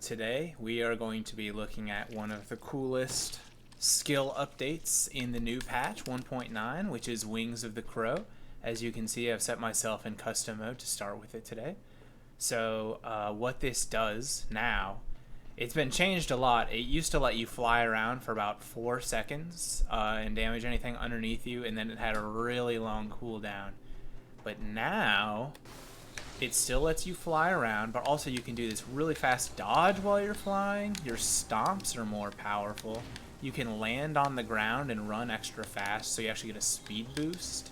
Today we are going to be looking at one of the coolest skill updates in the new patch 1.9, which is Wings of the Crow. As you can see, I've set myself in custom mode to start with it today. So what this does now, it's been changed a lot. It used to let you fly around for about 4 seconds and damage anything underneath you, and then it had a really long cooldown. But now it still lets you fly around, but also you can do this really fast dodge while you're flying. Your stomps are more powerful. You can land on the ground and run extra fast, so you actually get a speed boost.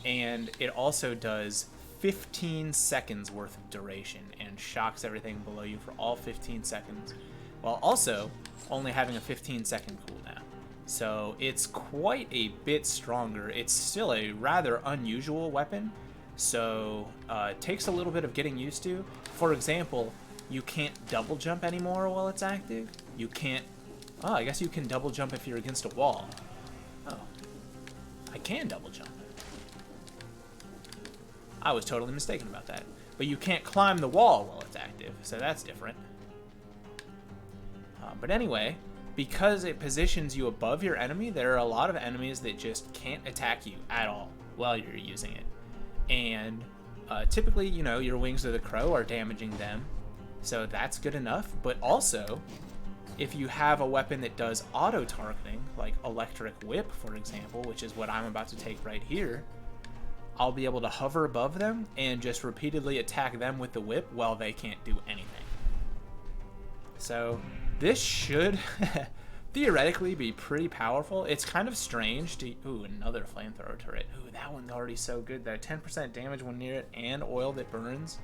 And it also does 15 seconds worth of duration and shocks everything below you for all 15 seconds, while also only having a 15-second cooldown. So it's quite a bit stronger. It's still a rather unusual weapon, so it takes a little bit of getting used to. For example, you can't double jump anymore while it's active. You can't... Oh, I guess you can double jump if you're against a wall. Oh. I can double jump. I was totally mistaken about that. But you can't climb the wall while it's active, so that's different. But anyway, because it positions you above your enemy, there are a lot of enemies that just can't attack you at all while you're using it. And typically, you know, your Wings of the Crow are damaging them, so that's good enough. But also, if you have a weapon that does auto-targeting, like Electric Whip, for example, which is what I'm about to take right here, I'll be able to hover above them and just repeatedly attack them with the whip while they can't do anything. So this should theoretically be pretty powerful. It's kind of strange to... Ooh, another flamethrower turret. Ooh, that one's already so good. That 10% damage when near it and oil that burns.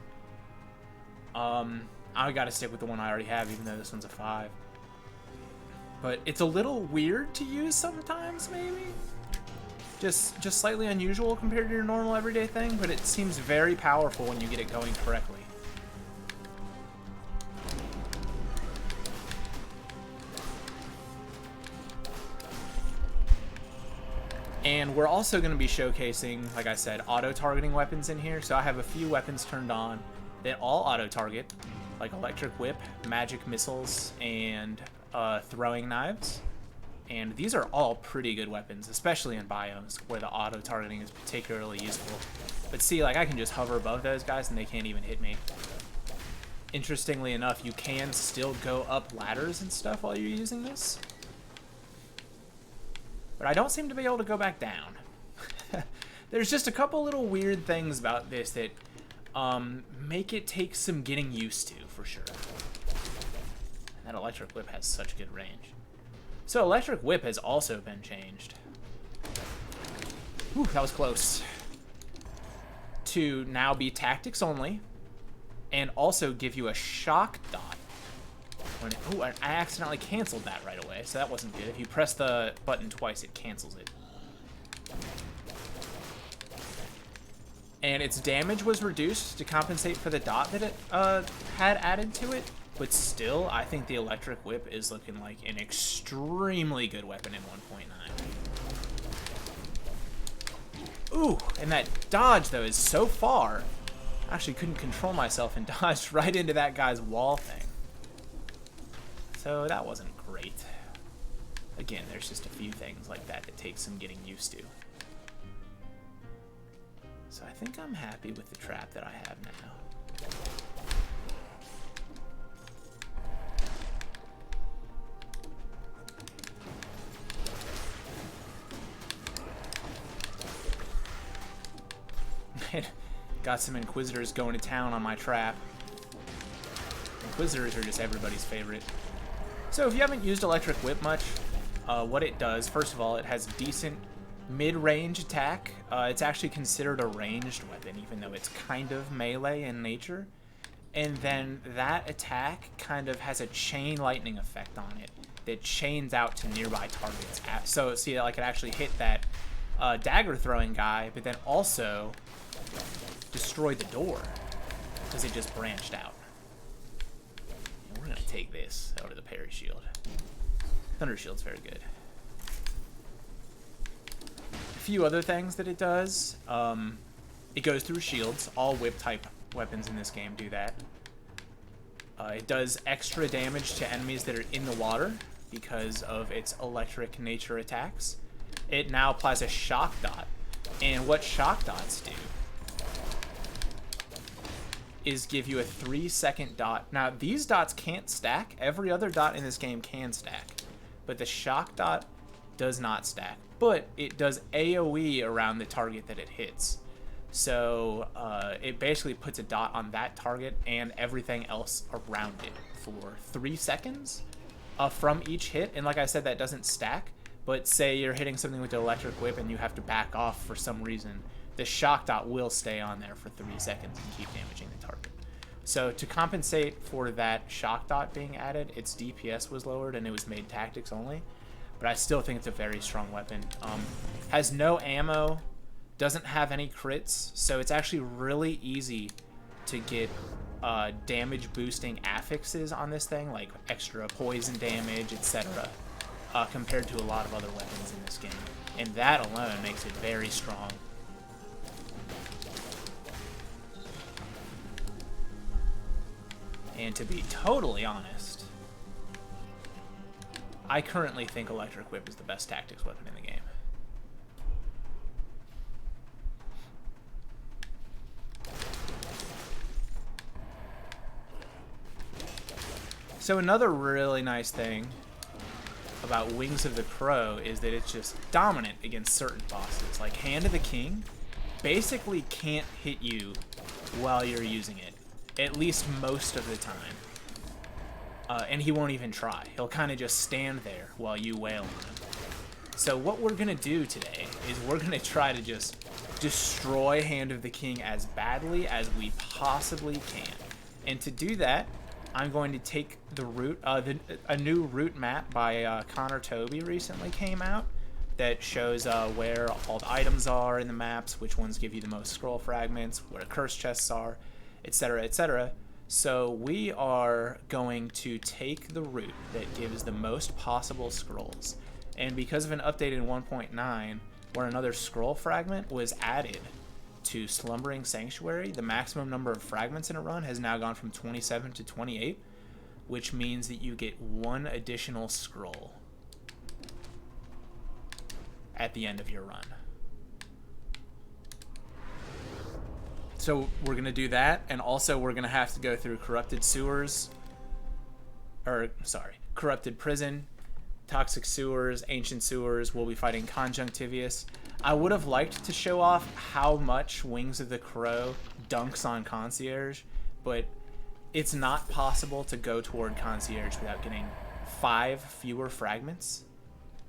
I gotta stick with the one I already have, even though this one's a 5. But it's a little weird to use sometimes, maybe? Just slightly unusual compared to your normal everyday thing, but it seems very powerful when you get it going correctly. And we're also going to be showcasing, like I said, auto-targeting weapons in here. So I have a few weapons turned on that all auto-target, like Electric Whip, magic missiles, and throwing knives. And these are all pretty good weapons, especially in biomes where the auto-targeting is particularly useful. But see, like, I can just hover above those guys and they can't even hit me. Interestingly enough, you can still go up ladders and stuff while you're using this. But I don't seem to be able to go back down. There's just a couple little weird things about this that make it take some getting used to, for sure. And that Electric Whip has such good range. So Electric Whip has also been changed. Whew, that was close. To now be tactics only, and also give you a shock dot. Ooh, I accidentally canceled that right away, so that wasn't good. If you press the button twice, it cancels it. And its damage was reduced to compensate for the dot that it had added to it. But still, I think the Electric Whip is looking like an extremely good weapon in 1.9. Ooh, and that dodge, though, is so far. I actually couldn't control myself and dodged right into that guy's wall thing. So that wasn't great. Again, there's just a few things like that that take some getting used to. So I think I'm happy with the trap that I have now. Got some Inquisitors going to town on my trap. Inquisitors are just everybody's favorite. So if you haven't used Electric Whip much, what it does, first of all, it has decent mid-range attack. It's actually considered a ranged weapon, even though it's kind of melee in nature. And then that attack kind of has a chain lightning effect on it that chains out to nearby targets. So see, like, it actually hit that dagger throwing guy, but then also destroyed the door because it just branched out. And we're going to take this over the parry shield. Thunder shield's very good. A few other things that it does. It goes through shields. All whip type weapons in this game do that. It does extra damage to enemies that are in the water because of its electric nature attacks. It now applies a shock dot, and what shock dots do is give you a 3-second dot. Now, these dots can't stack. Every other dot in this game can stack, but the shock dot does not stack, but it does AoE around the target that it hits. So it basically puts a dot on that target and everything else around it for 3 seconds from each hit. And like I said, that doesn't stack, but say you're hitting something with the electric whip and you have to back off for some reason, the shock dot will stay on there for 3 seconds and keep damaging the target. So to compensate for that shock dot being added, its DPS was lowered and it was made tactics only. But I still think it's a very strong weapon. Has no ammo, doesn't have any crits, so it's actually really easy to get damage boosting affixes on this thing, like extra poison damage, etc., compared to a lot of other weapons in this game. And that alone makes it very strong. And to be totally honest, I currently think Electric Whip is the best tactics weapon in the game. So another really nice thing about Wings of the Crow is that it's just dominant against certain bosses. Like Hand of the King basically can't hit you while you're using it, at least most of the time. And he won't even try. He'll kind of just stand there while you wail on him. So what we're going to do today is we're going to try to just destroy Hand of the King as badly as we possibly can. And to do that, I'm going to take the route, a new route map by Connor Toby recently came out that shows where all the items are in the maps, which ones give you the most scroll fragments, where curse chests are, etc., etc. So we are going to take the route that gives the most possible scrolls. And because of an update in 1.9, where another scroll fragment was added to Slumbering Sanctuary, the maximum number of fragments in a run has now gone from 27 to 28, which means that you get 1 additional scroll at the end of your run. So we're going to do that, and also we're going to have to go through Corrupted Prison, Toxic Sewers, Ancient Sewers. We'll be fighting Conjunctivius. I would have liked to show off how much Wings of the Crow dunks on Concierge, but it's not possible to go toward Concierge without getting 5 fewer fragments.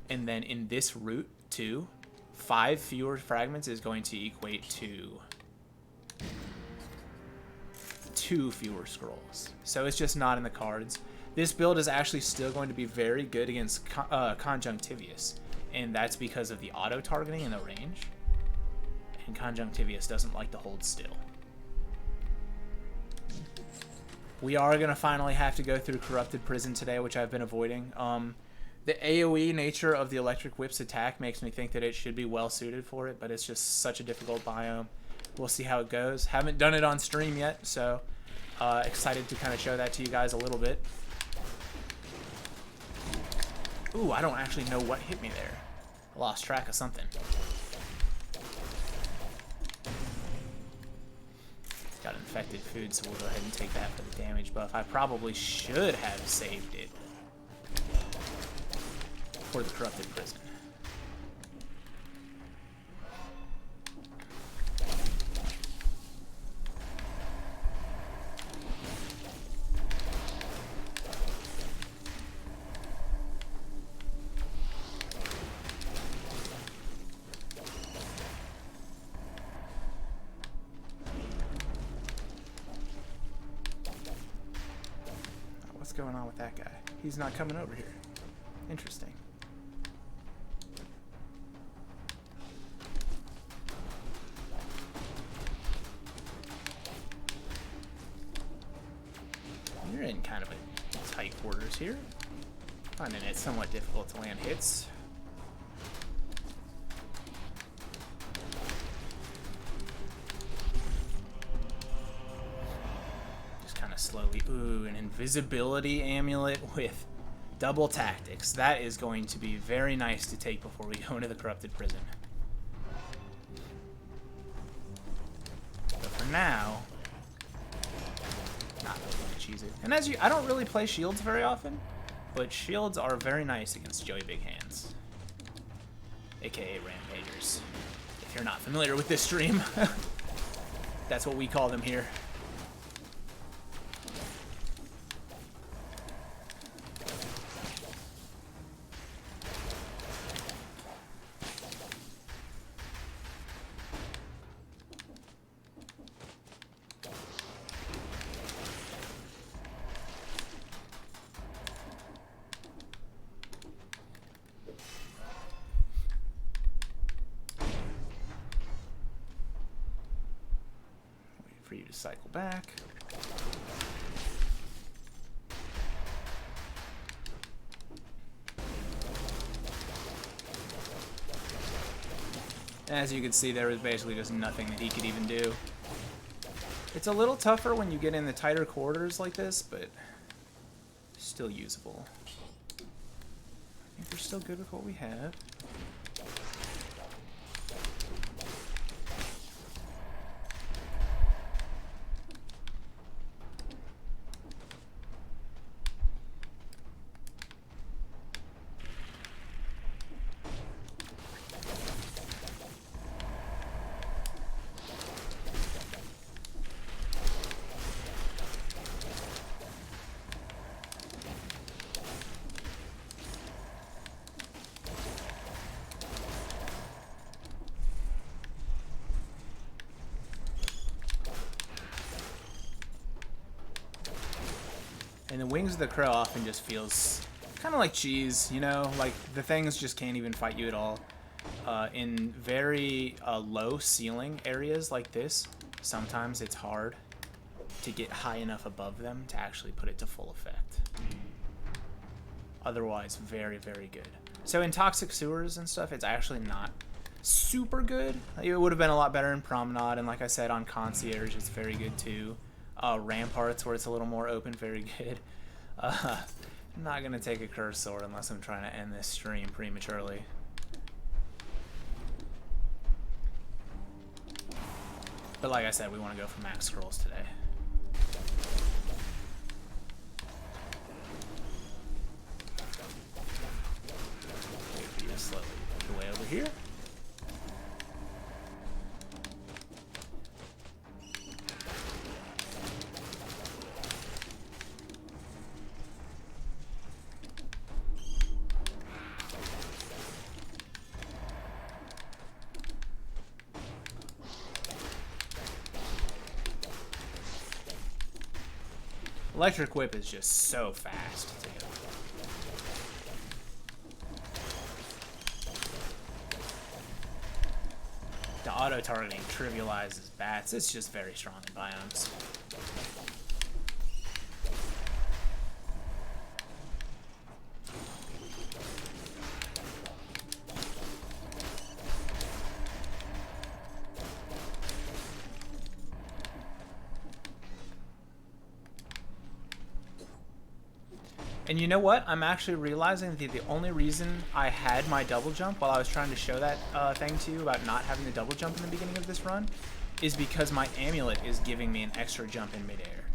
And then in this route, too, 5 fewer fragments is going to equate to 2 fewer scrolls. So it's just not in the cards. This build is actually still going to be very good against Conjunctivius, and that's because of the auto-targeting and the range. And Conjunctivius doesn't like to hold still. We are going to finally have to go through Corrupted Prison today, which I've been avoiding. The AoE nature of the Electric Whip's attack makes me think that it should be well suited for it, but it's just such a difficult biome. We'll see how it goes. Haven't done it on stream yet, so excited to kind of show that to you guys a little bit. Ooh, I don't actually know what hit me there. I lost track of something. Got infected food, so we'll go ahead and take that for the damage buff. I probably should have saved it for the Corrupted Prison. What's going on with that guy? He's not coming over here. Interesting. You're in kind of a tight quarters here. Finding it somewhat difficult to land hits. Just kind of slowly Ooh, an Invisibility Amulet with double tactics. That is going to be very nice to take before we go into the Corrupted Prison. But for now, not really going to cheese it. And as I don't really play shields very often, but shields are very nice against Joey Big Hands, aka Rampagers. If you're not familiar with this stream, that's what we call them here. For you to cycle back. As you can see, there was basically just nothing that he could even do. It's a little tougher when you get in the tighter quarters like this, but still usable. I think we're still good with what we have. And the Wings of the Crow often just feels kind of like cheese, you know? Like, the things just can't even fight you at all. In very low ceiling areas like this, sometimes it's hard to get high enough above them to actually put it to full effect. Otherwise, very, very good. So in Toxic Sewers and stuff, it's actually not super good. It would have been a lot better in Promenade, and like I said, on Concierge, it's very good too. Ramparts, where it's a little more open, very good. I'm not going to take a Cursed Sword unless I'm trying to end this stream prematurely. But like I said, we want to go for max scrolls today. Wait for you to slowly make your way over here. Electric Whip is just so fast to get. The auto-targeting trivializes bats. It's just very strong in biomes. And you know what? I'm actually realizing that the only reason I had my double jump while I was trying to show that thing to you about not having the double jump in the beginning of this run is because my amulet is giving me an extra jump in midair.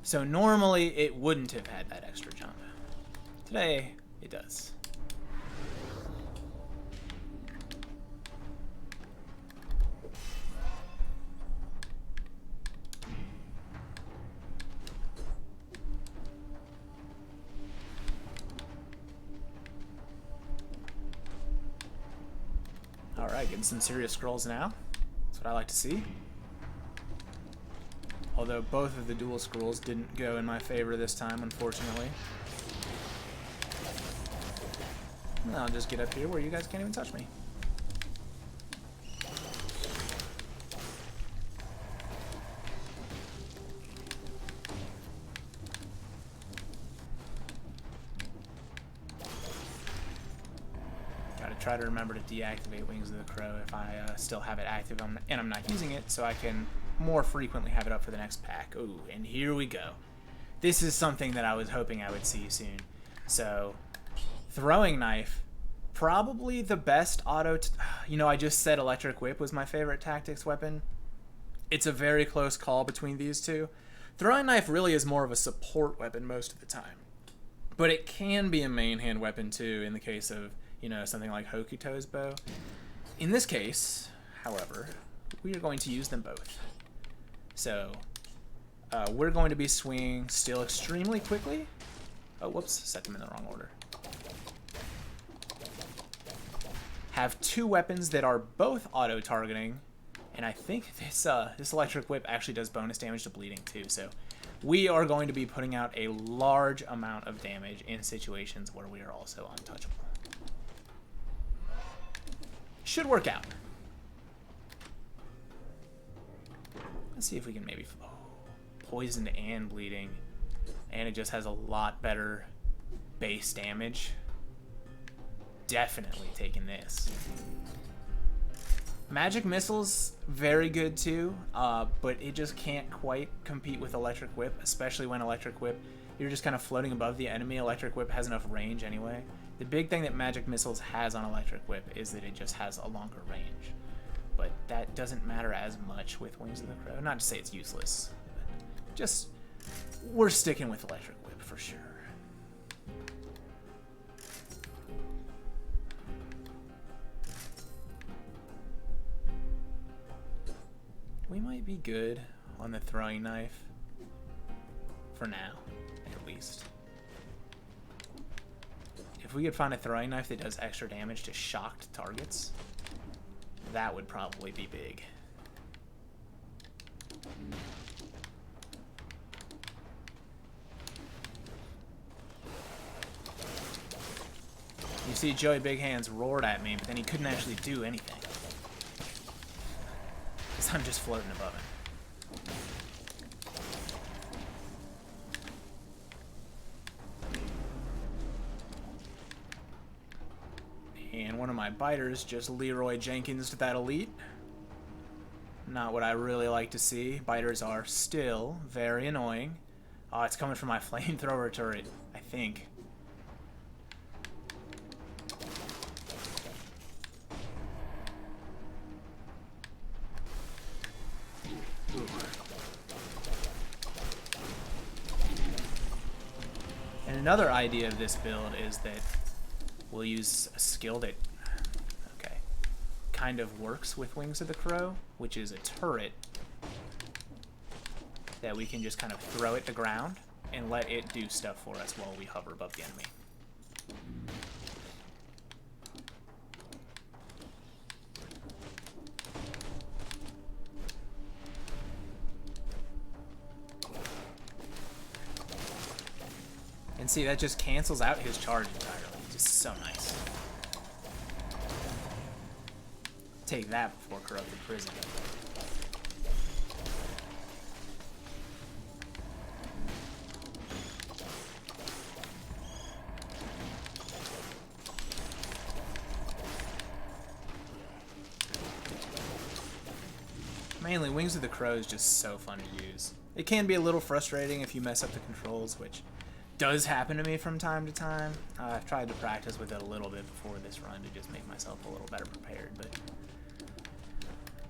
So normally it wouldn't have had that extra jump. Today, it does. Alright, getting some serious scrolls now. That's what I like to see. Although both of the dual scrolls didn't go in my favor this time, unfortunately. And I'll just get up here where you guys can't even touch me. Try to remember to deactivate Wings of the Crow if I still have it active and I'm not using it, so I can more frequently have it up for the next pack. Ooh, and here we go. This is something that I was hoping I would see soon. So, throwing knife, probably the best auto... You know, I just said electric whip was my favorite tactics weapon. It's a very close call between these two. Throwing knife really is more of a support weapon most of the time. But it can be a main hand weapon too in the case of, you know, something like Hokuto's bow. In this case, however, we are going to use them both. So, we're going to be swinging still extremely quickly. Oh, whoops, set them in the wrong order. Have two weapons that are both auto-targeting. And I think this electric whip actually does bonus damage to bleeding too. So we are going to be putting out a large amount of damage in situations where we are also untouchable. Should work out. Let's see if we can maybe... Oh, poisoned and bleeding. And it just has a lot better base damage. Definitely taking this. Magic missiles, very good too, but it just can't quite compete with electric whip, especially when electric whip, you're just kind of floating above the enemy. Electric whip has enough range anyway. The big thing that magic missiles has on electric whip is that it just has a longer range, but that doesn't matter as much with Wings of the Crow. Not to say it's useless, but just we're sticking with electric whip for sure. We might be good on the throwing knife. For now, at least. If we could find a throwing knife that does extra damage to shocked targets, that would probably be big. You see Joey Big Hands roared at me, but then he couldn't actually do anything. I'm just floating above him. And one of my biters just Leroy Jenkins to that elite. Not what I really like to see. Biters are still very annoying. Oh, it's coming from my flamethrower turret, I think. And another idea of this build is that we'll use a skill that kind of works with Wings of the Crow, which is a turret that we can just kind of throw at the ground and let it do stuff for us while we hover above the enemy. And see, that just cancels out his charge entirely. Just so nice. Take that before Corrupted Prison. Mainly, Wings of the Crow is just so fun to use. It can be a little frustrating if you mess up the controls, which does happen to me from time to time. I've tried to practice with it a little bit before this run to just make myself a little better prepared, but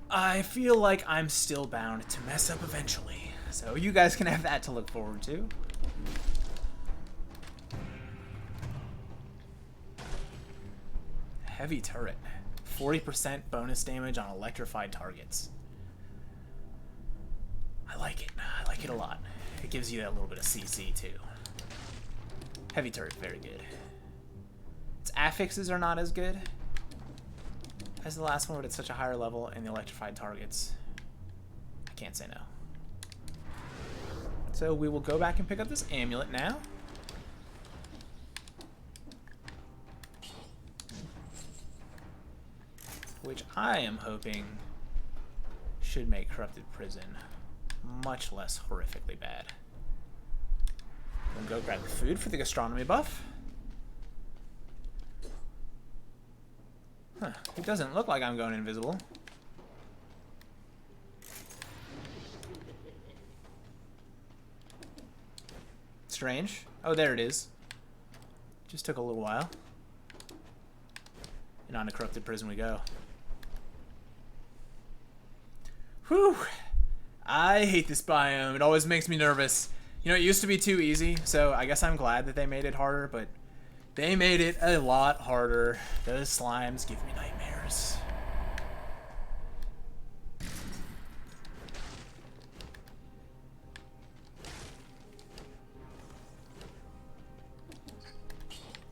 I feel like I'm still bound to mess up eventually. So you guys can have that to look forward to. Heavy turret. 40% bonus damage on electrified targets. I like it. I like it a lot. It gives you that little bit of CC too. Heavy turret, very good. Its affixes are not as good as the last one, but it's such a higher level, and the electrified targets, I can't say no. So we will go back and pick up this amulet now. Which I am hoping should make Corrupted Prison much less horrifically bad. We'll go grab the food for the gastronomy buff. Huh, it doesn't look like I'm going invisible. strange. Oh, there it is. Just took a little while. And on to Corrupted Prison we go. Whew. I hate this biome. It always makes me nervous. You know, it used to be too easy, so I guess I'm glad that they made it harder, but they made it a lot harder. Those slimes give me nightmares.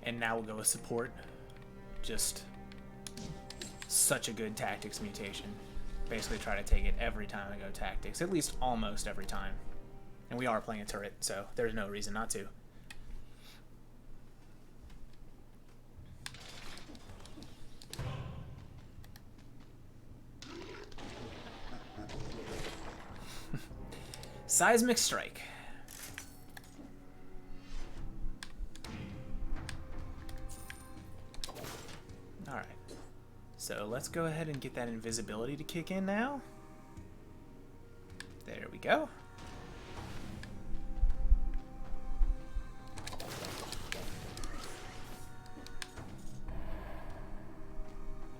And now we'll go with support. Just such a good tactics mutation. Basically try to take it every time I go tactics. At least almost every time. And we are playing a turret, so there's no reason not to. Seismic Strike. Alright. So let's go ahead and get that invisibility to kick in now. There we go.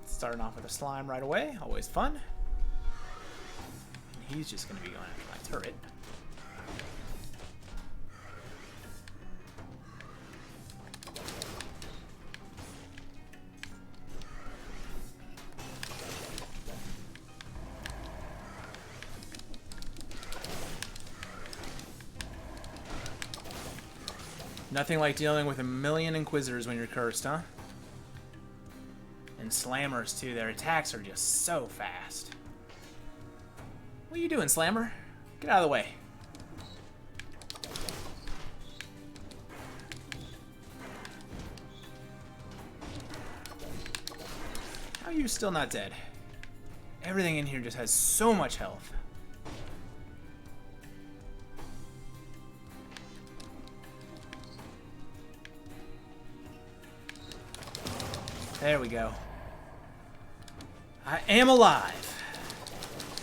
Starting off with a slime right away, always fun. And he's just going to be going after my turret. Nothing like dealing with a million Inquisitors when you're cursed, huh? And Slammers, too. Their attacks are just so fast. What are you doing, Slammer? Get out of the way. How are you still not dead? Everything in here just has so much health. There we go. I am alive.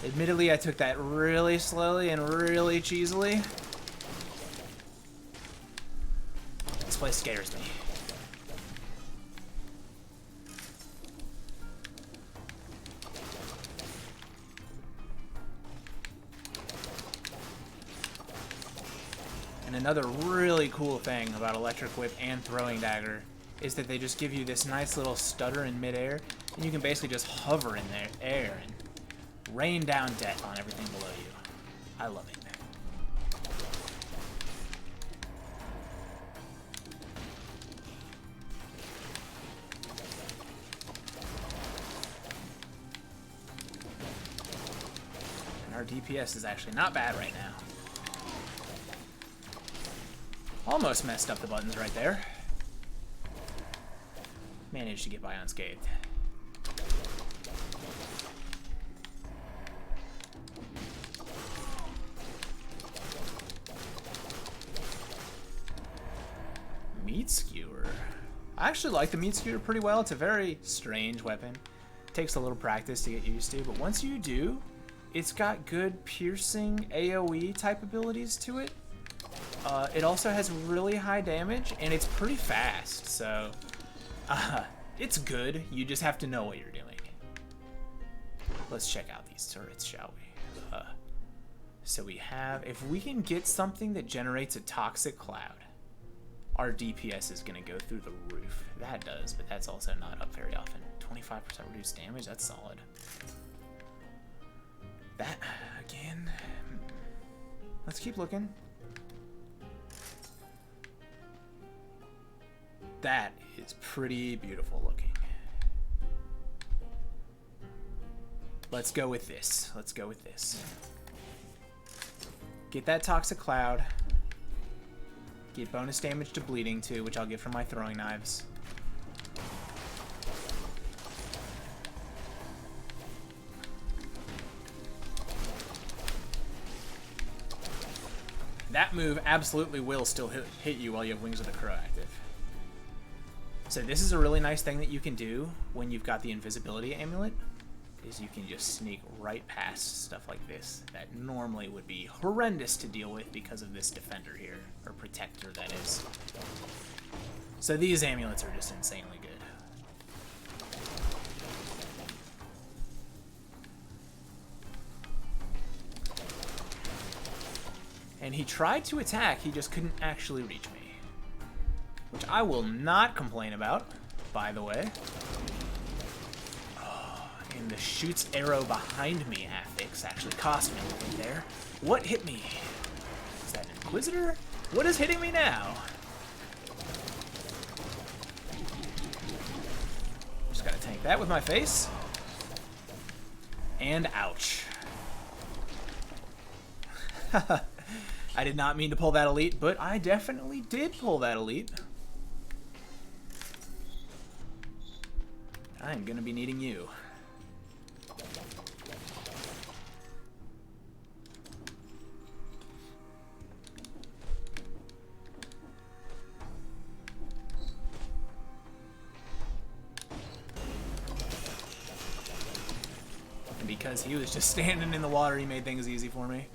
Admittedly, I took that really slowly and really cheesily. This place scares me. And another really cool thing about Electric Whip and Throwing Dagger is that they just give you this nice little stutter in midair, and you can basically just hover in the air and rain down death on everything below you. I love it. And our DPS is actually not bad right now. Almost messed up the buttons right there. Managed to get by unscathed. Meat Skewer. I actually like the Meat Skewer pretty well. It's a very strange weapon. Takes a little practice to get used to, but once you do, it's got good piercing AoE type abilities to it. It also has really high damage, and it's pretty fast, so it's good. You just have to know what you're doing. Let's check out these turrets, shall we? So we have, if we can get something that generates a toxic cloud, our DPS is going to go through the roof. That does, but that's also not up very often. 25% reduced damage, that's solid. That, again, let's keep looking. That is pretty beautiful looking. Let's go with this. Let's go with this. Get that toxic cloud. Get bonus damage to bleeding too, which I'll get from my throwing knives. That move absolutely will still hit you while you have Wings of the Crow active. So this is a really nice thing that you can do when you've got the Invisibility Amulet, is you can just sneak right past stuff like this that normally would be horrendous to deal with because of this defender here, or protector that is. So these amulets are just insanely good. And he tried to attack, he just couldn't actually reach me. Which I will not complain about, by the way. Oh, and the shoots arrow behind me affix actually cost me a little bit there. What hit me? Is that an Inquisitor? What is hitting me now? Just gotta tank that with my face. And ouch. I did not mean to pull that elite, but I definitely did pull that elite. I'm gonna be needing you. And because he was just standing in the water, he made things easy for me.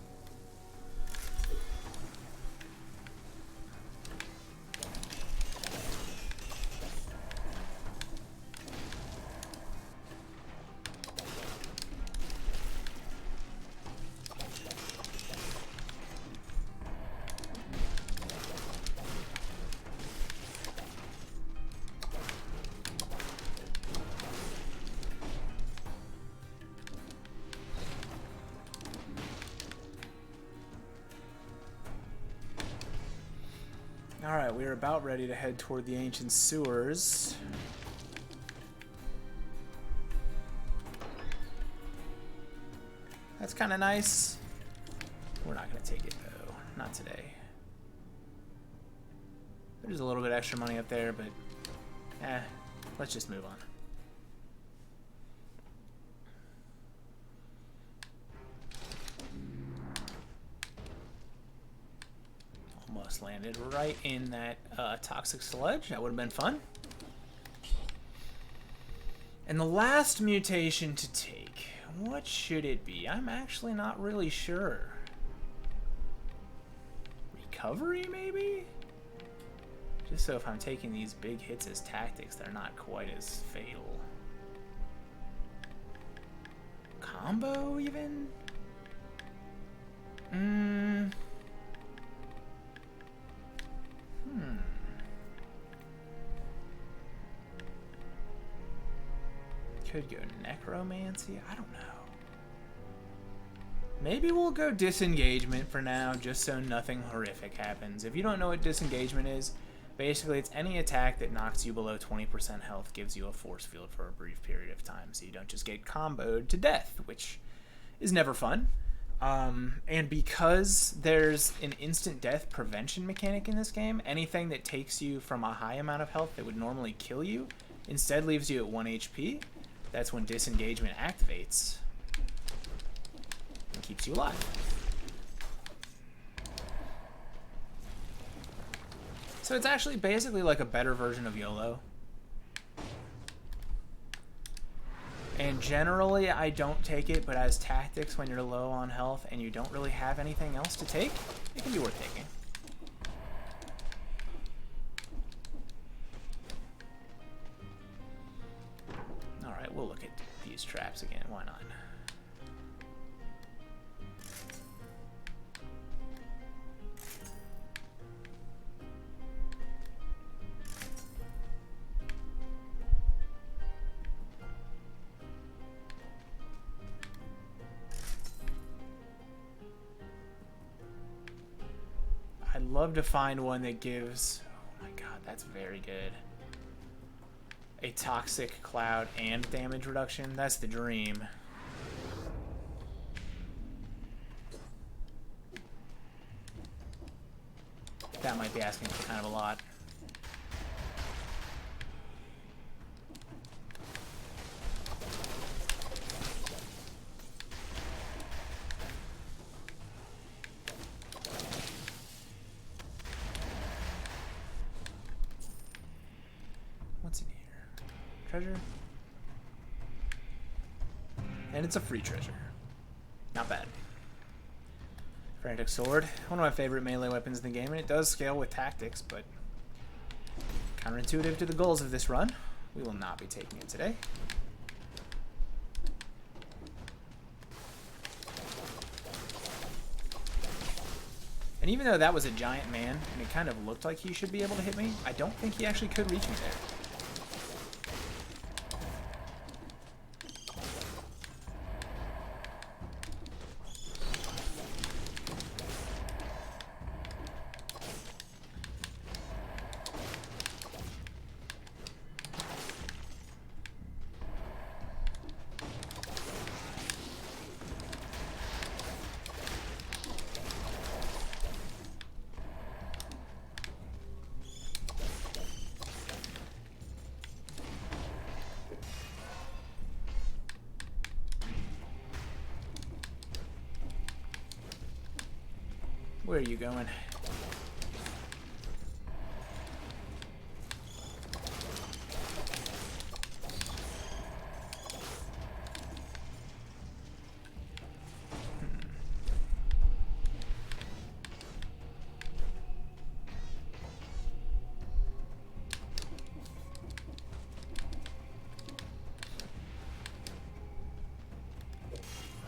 Alright, we are about ready to head toward the ancient sewers. That's kind of nice. We're not going to take it, though. Not today. There's a little bit extra money up there, but let's just move on. Almost landed right in that toxic sludge. That would have been fun. And the last mutation to take, what should it be? I'm actually not really sure. Recovery, maybe? Just so if I'm taking these big hits as tactics, they're not quite as fatal. Combo, even? Could go necromancy. I don't know. Maybe we'll go disengagement for now, just so nothing horrific happens. If you don't know what disengagement is, basically it's any attack that knocks you below 20% health gives you a force field for a brief period of time, so you don't just get comboed to death, which is never fun. And because there's an instant death prevention mechanic in this game, anything that takes you from a high amount of health that would normally kill you instead leaves you at 1 HP. That's when disengagement activates and keeps you alive. So it's actually basically like a better version of YOLO. And generally I don't take it, but as tactics when you're low on health and you don't really have anything else to take, it can be worth taking. Alright, we'll look at these traps again, why not? I'd love to find one that gives... Oh my god, that's very good. A toxic cloud and damage reduction. That's the dream. That might be asking for kind of a lot. What's in here? Treasure? And it's a free treasure. Not bad. Frantic Sword, one of my favorite melee weapons in the game, and it does scale with tactics, but counterintuitive to the goals of this run. We will not be taking it today. And even though that was a giant man, and it kind of looked like he should be able to hit me, I don't think he actually could reach me there. Where are you going?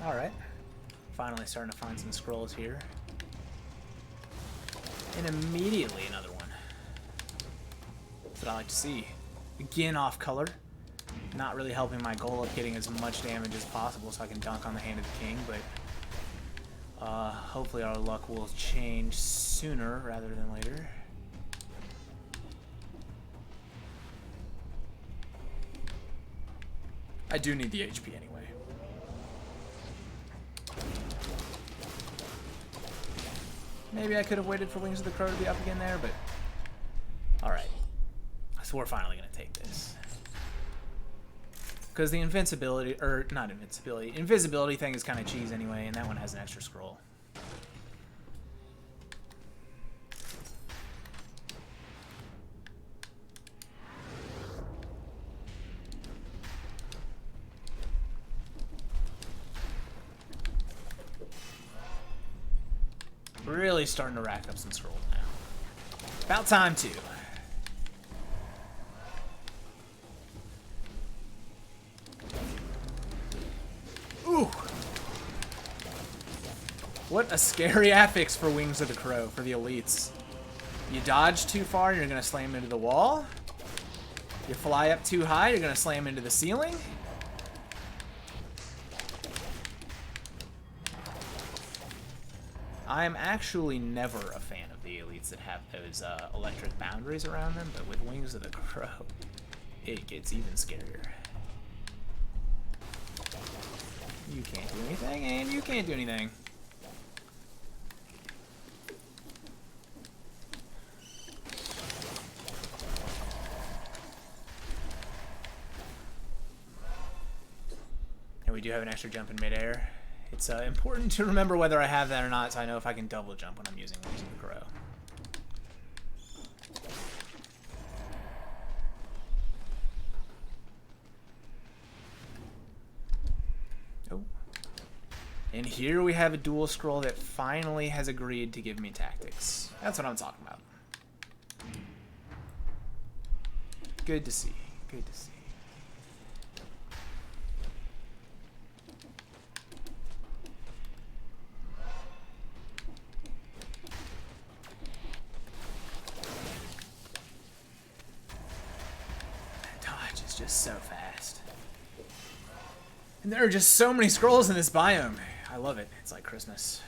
Alright. Finally starting to find some scrolls here. And immediately another one. That's what I like to see. Again, off color. Not really helping my goal of getting as much damage as possible so I can dunk on the Hand of the King, but hopefully our luck will change sooner rather than later. I do need the HP anyway. Maybe I could have waited for Wings of the Crow to be up again there, but alright. So we're finally going to take this. Because the invincibility, or not invincibility, invisibility thing is kind of cheese anyway, and that one has an extra scroll. Really starting to rack up some scrolls now. About time too. Ooh! What a scary affix for Wings of the Crow, for the elites. You dodge too far, you're gonna slam into the wall. You fly up too high, you're gonna slam into the ceiling. I am actually never a fan of the elites that have those electric boundaries around them, but with Wings of the Crow, it gets even scarier. You can't do anything, and you can't do anything. And we do have an extra jump in midair. It's important to remember whether I have that or not, so I know if I can double jump when I'm using Wings of the Crow. Oh. And here we have a dual scroll that finally has agreed to give me tactics. That's what I'm talking about. Good to see. Good to see. Just so fast. And there are just so many scrolls in this biome. I love it. It's like Christmas.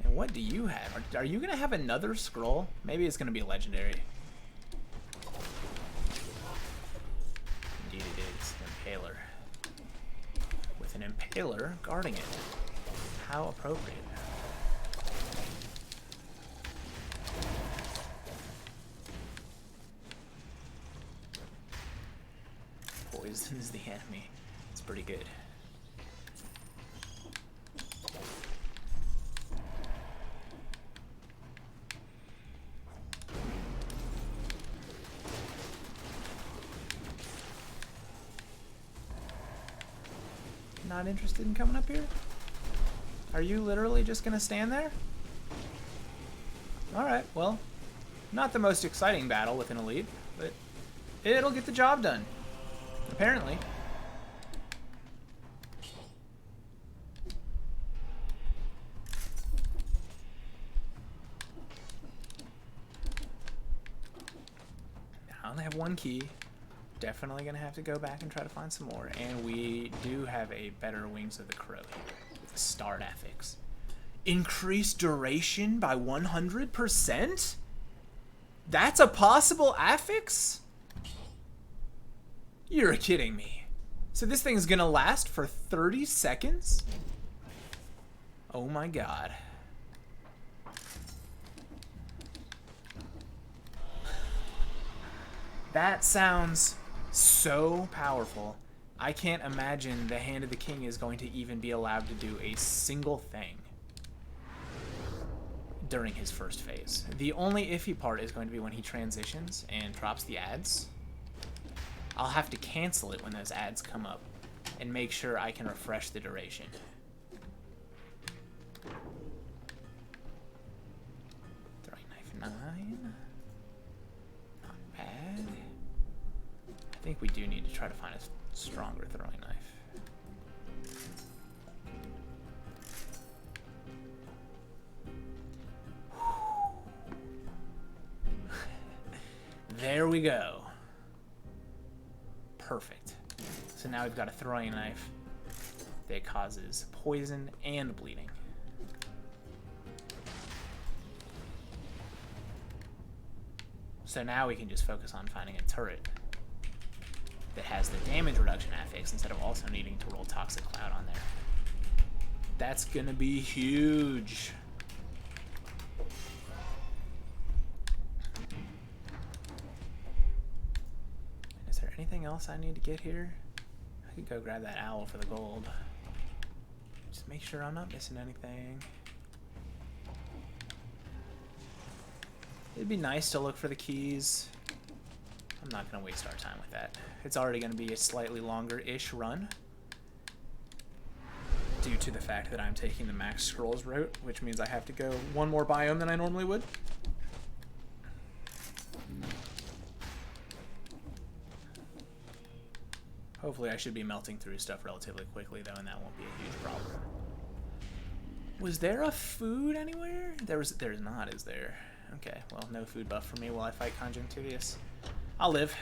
And what do you have? Are you going to have another scroll? Maybe it's going to be a legendary. Indeed it is. An Impaler. With an Impaler guarding it. How appropriate. Poison is the enemy. It's pretty good. not interested in coming up here? Are you literally just gonna stand there? Alright, well, not the most exciting battle with an elite, but it'll get the job done. Apparently. I only have one key. Definitely gonna have to go back and try to find some more. And we do have a better Wings of the Crow here with a starred affix. Increased duration by 100%? That's a possible affix? You're kidding me. So this thing's gonna last for 30 seconds? Oh my god. That sounds so powerful. I can't imagine the Hand of the King is going to even be allowed to do a single thing during his first phase. The only iffy part is going to be when he transitions and drops the ads. I'll have to cancel it when those ads come up and make sure I can refresh the duration. Throwing knife 9. Not bad. I think we do need to try to find a stronger throwing knife. There we go. Perfect. So now we've got a throwing knife that causes poison and bleeding. So now we can just focus on finding a turret that has the damage reduction affix instead of also needing to roll Toxic Cloud on there. That's gonna be huge. Is there anything else I need to get here? I could go grab that owl for the gold. Just make sure I'm not missing anything. It'd be nice to look for the keys. I'm not going to waste our time with that. It's already going to be a slightly longer-ish run due to the fact that I'm taking the max scrolls route, which means I have to go one more biome than I normally would. Hopefully I should be melting through stuff relatively quickly, though, and that won't be a huge problem. Was there a food anywhere? There's not, is there? Okay, well, no food buff for me while I fight Conjunctivius. I'll live.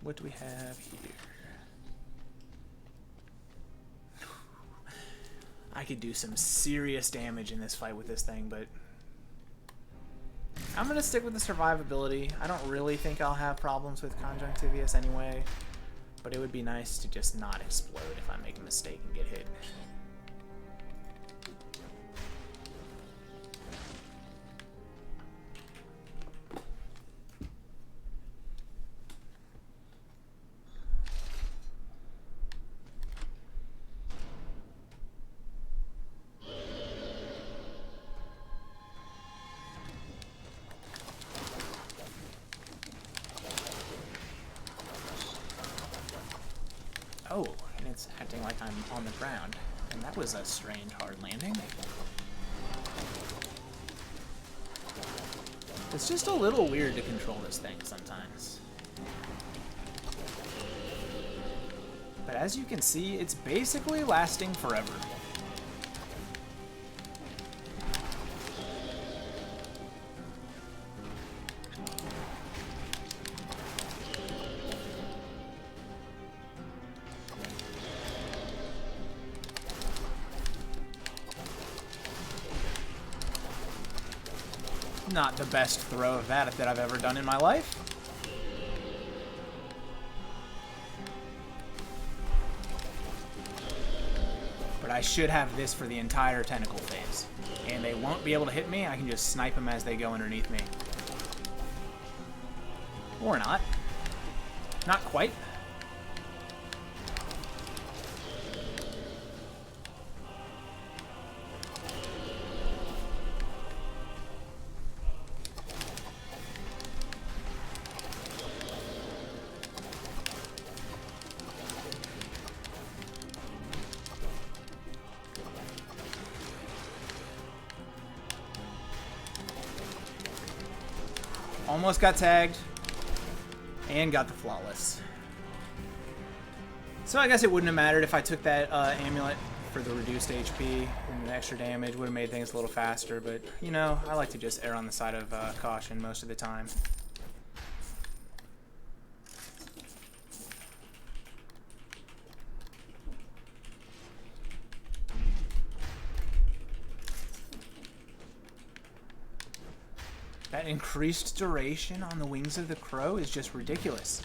What do we have here? I could do some serious damage in this fight with this thing, but I'm gonna stick with the survivability. I don't really think I'll have problems with Conjunctivius anyway, but it would be nice to just not explode if I make a mistake and get hit. Oh, and it's acting like I'm on the ground. And that was a strange hard landing. It's just a little weird to control this thing sometimes. But as you can see, it's basically lasting forever. Not the best throw of that I've ever done in my life. But I should have this for the entire tentacle phase. And they won't be able to hit me. I can just snipe them as they go underneath me. Or not. Not quite. Almost got tagged. And got the flawless. So I guess it wouldn't have mattered if I took that amulet for the reduced HP and the extra damage. Would have made things a little faster, but, you know, I like to just err on the side of caution most of the time. That increased duration on the Wings of the Crow is just ridiculous.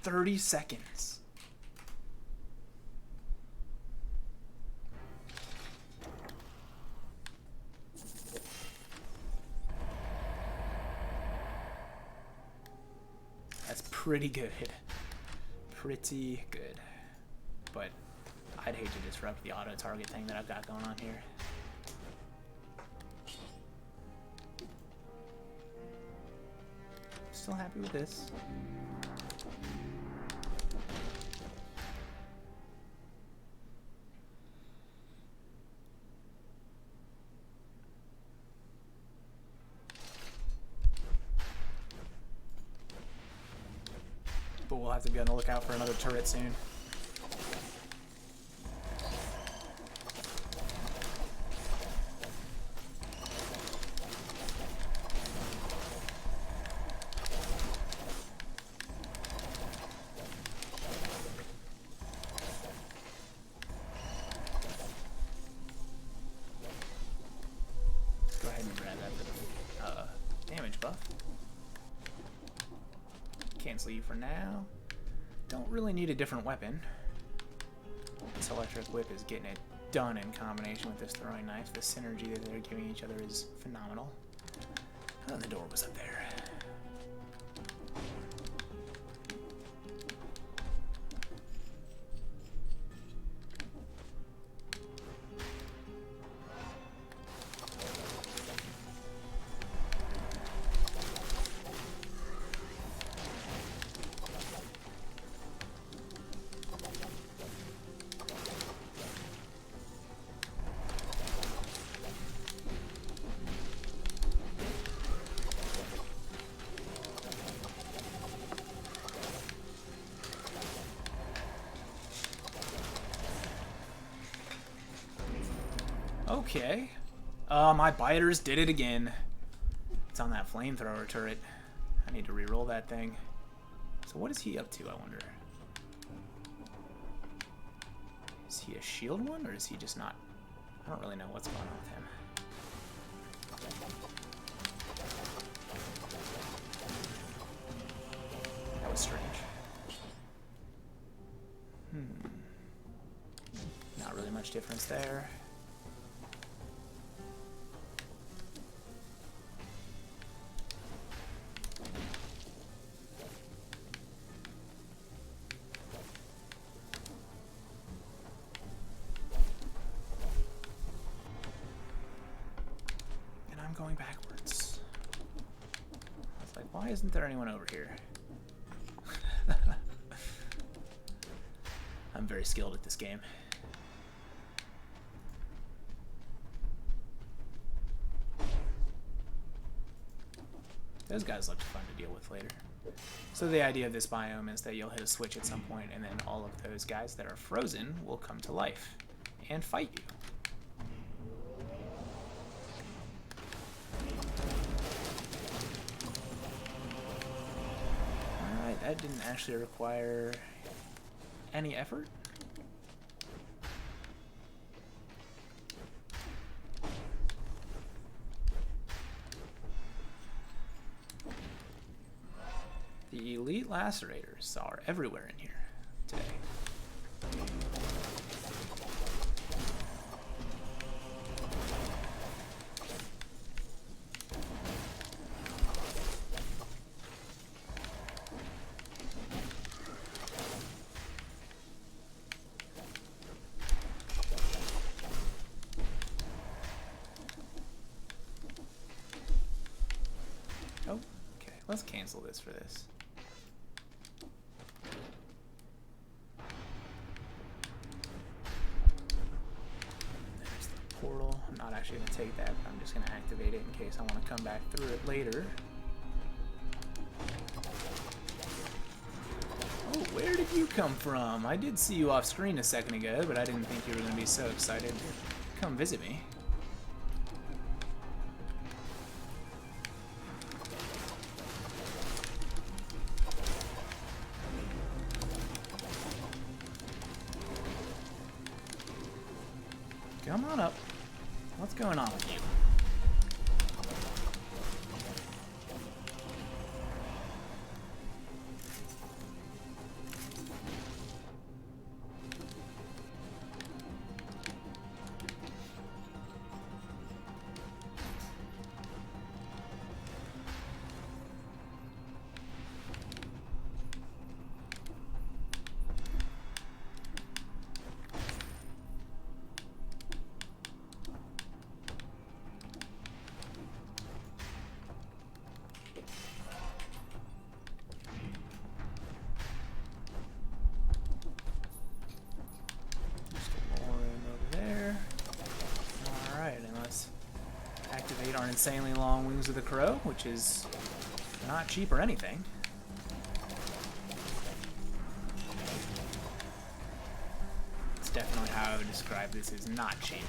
30 seconds. That's pretty good. Pretty good. But I'd hate to disrupt the auto-target thing that I've got going on here. Still happy with this. But we'll have to be on the lookout for another turret soon. Cancel you for now. Don't really need a different weapon. This electric whip is getting it done in combination with this throwing knife. The synergy that they're giving each other is phenomenal. Oh, the door was up there. Okay. My biters did it again. It's on that flamethrower turret. I need to re-roll that thing. So what is he up to, I wonder? Is he a shield one, or is he just not? I don't really know what's going on with him. That was strange. Not really much difference there. Going backwards. It's like, why isn't there anyone over here? I'm very skilled at this game. Those guys looked fun to deal with later. So the idea of this biome is that you'll hit a switch at some point, and then all of those guys that are frozen will come to life and fight you. That didn't actually require any effort. The elite lacerators are everywhere in here today. Oh, okay. Let's cancel this for this. There's the portal. I'm not actually going to take that, but I'm just going to activate it in case I want to come back through it later. Oh, where did you come from? I did see you off screen a second ago, but I didn't think you were going to be so excited to come visit me. Come on up. What's going on with you? Our insanely long Wings of the Crow, which is not cheap or anything. It's definitely how I would describe this as not cheap.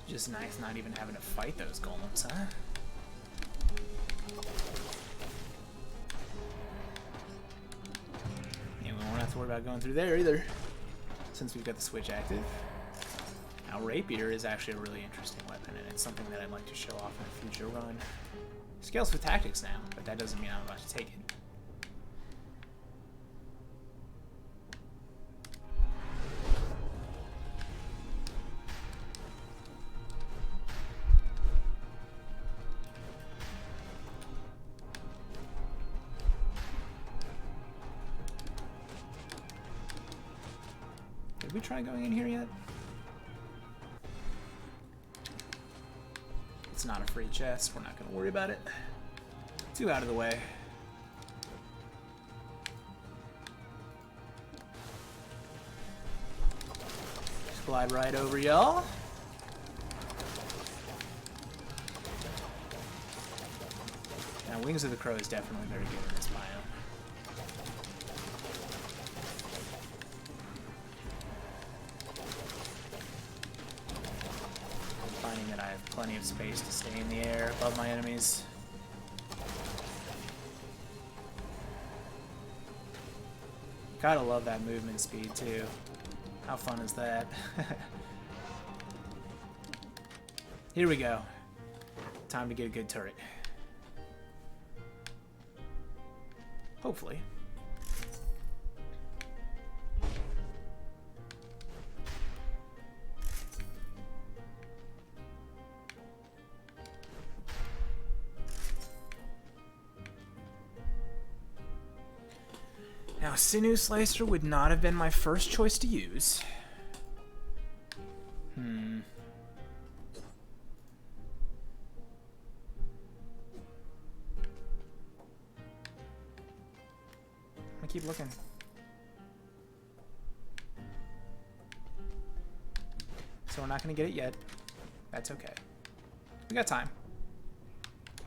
Just nice not even having to fight those golems, huh? Yeah, we won't have to worry about going through there either, since we've got the switch active. Now, Rapier is actually a really interesting weapon, and it's something that I'd like to show off in a future run. Scales with tactics now, but that doesn't mean I'm about to take it. Did we try going in here yet? It's not a free chest. We're not going to worry about it. Too out of the way. Just glide right over y'all. Now, Wings of the Crow is definitely very good in this biome. That I have plenty of space to stay in the air above my enemies. Gotta love that movement speed too. How fun is that? Here we go. Time to get a good turret. Hopefully. Now, Sinew Slicer would not have been my first choice to use. I keep looking. So we're not going to get it yet. That's okay. We got time.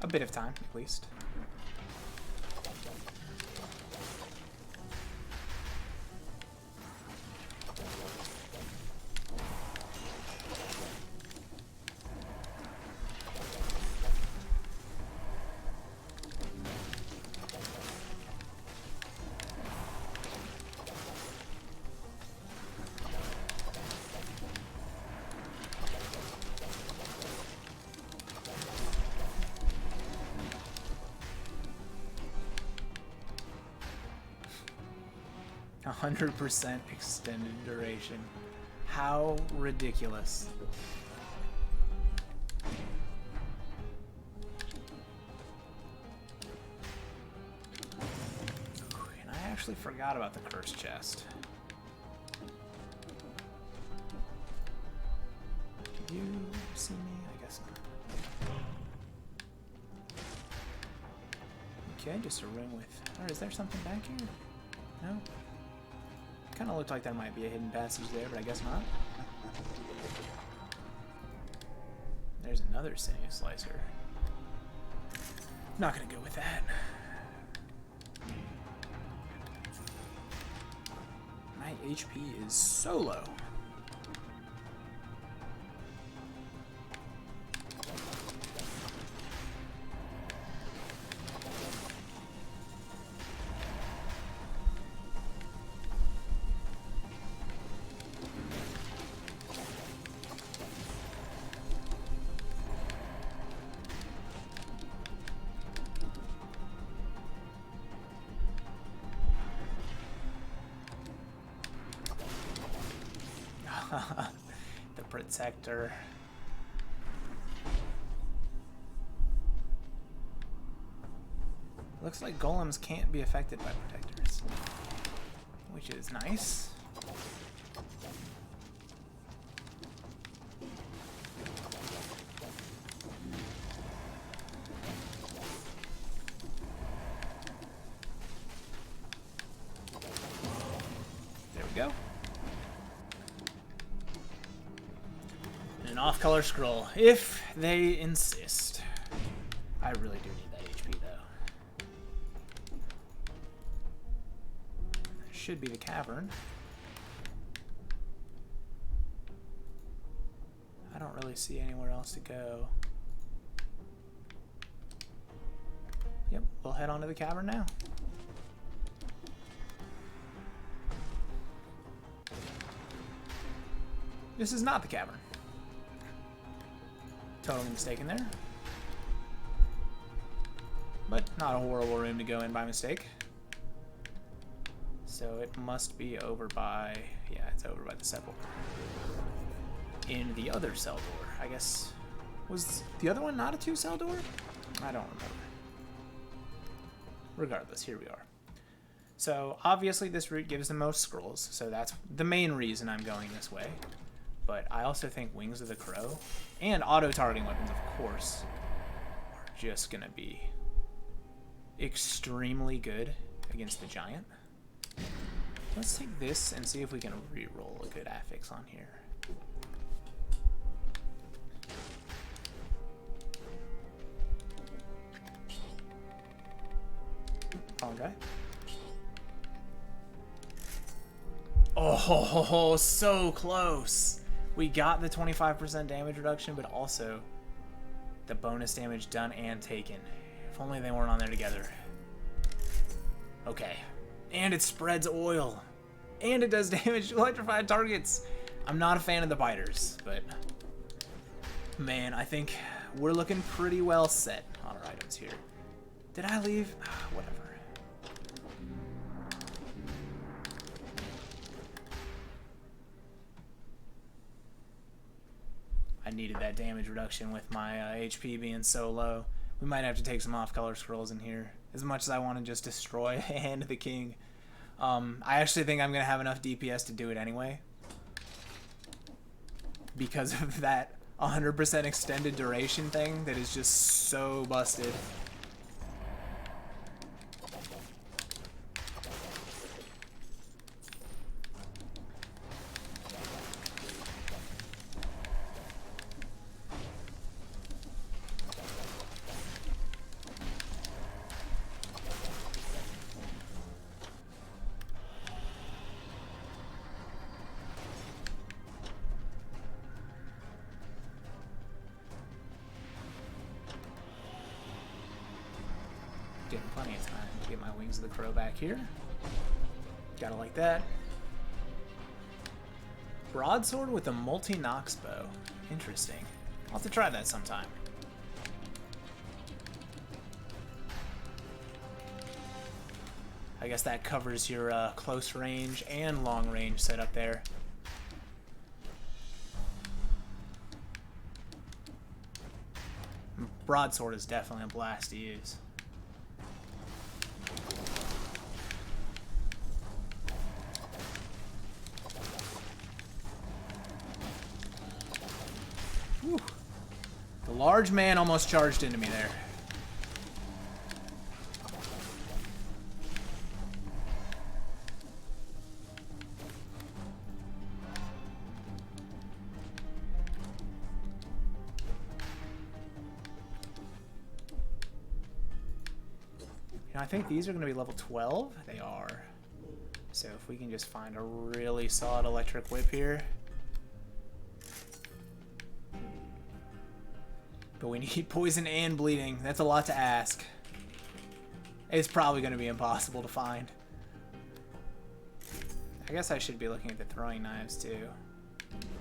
A bit of time, at least. 100% extended duration. How ridiculous. And I actually forgot about the curse chest. Did you see me? I guess not. Okay, just a room with... Or is there something back here? No? Kind of looked like there might be a hidden passage there, but I guess not. There's another sinew slicer. Not gonna go with that. My HP is so low. The protector. Looks like golems can't be affected by protectors, which is nice. There we go. An off-color scroll, if they insist. I really do need that HP, though. Should be the cavern. I don't really see anywhere else to go. Yep, we'll head on to the cavern now. This is not the cavern. Totally mistaken there. But not a horrible room to go in by mistake. So it must be over by... Yeah, it's over by the sepulchre. In the other cell door. I guess... Was the other one not a 2-cell door? I don't remember. Regardless, here we are. So obviously this route gives the most scrolls. So that's the main reason I'm going this way. But I also think Wings of the Crow and auto-targeting weapons, of course, are just going to be extremely good against the giant. Let's take this and see if we can re-roll a good affix on here. Wrong guy. Oh, so close. We got the 25% damage reduction, but also the bonus damage done and taken. If only they weren't on there together. Okay. And it spreads oil. And it does damage to electrified targets. I'm not a fan of the biters, but man, I think we're looking pretty well set on our items here. Did I leave? Whatever. I needed that damage reduction with my HP being so low. We might have to take some off-color scrolls in here. As much as I want to just destroy Hand of the King. I actually think I'm going to have enough DPS to do it anyway. Because of that 100% extended duration thing that is just so busted. Getting plenty of time to get my Wings of the Crow back here. Gotta like that. Broadsword with a multi-nox bow. Interesting. I'll have to try that sometime. I guess that covers your close range and long range setup there. Broadsword is definitely a blast to use. Whew. The large man almost charged into me there. I think these are going to be level 12. They are. So if we can just find a really solid electric whip here. But we need poison and bleeding. That's a lot to ask. It's probably going to be impossible to find. I guess I should be looking at the throwing knives too.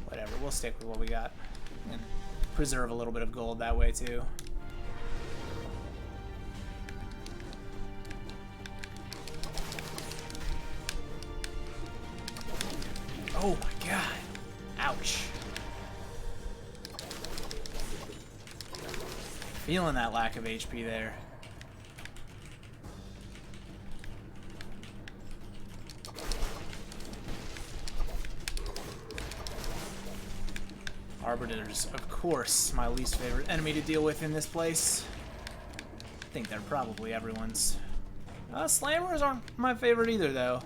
Whatever, we'll stick with what we got. And preserve a little bit of gold that way too. Oh my god. Ouch. Feeling that lack of HP there. Arbiters, of course, my least favorite enemy to deal with in this place. I think they're probably everyone's. Slammers aren't my favorite either, though.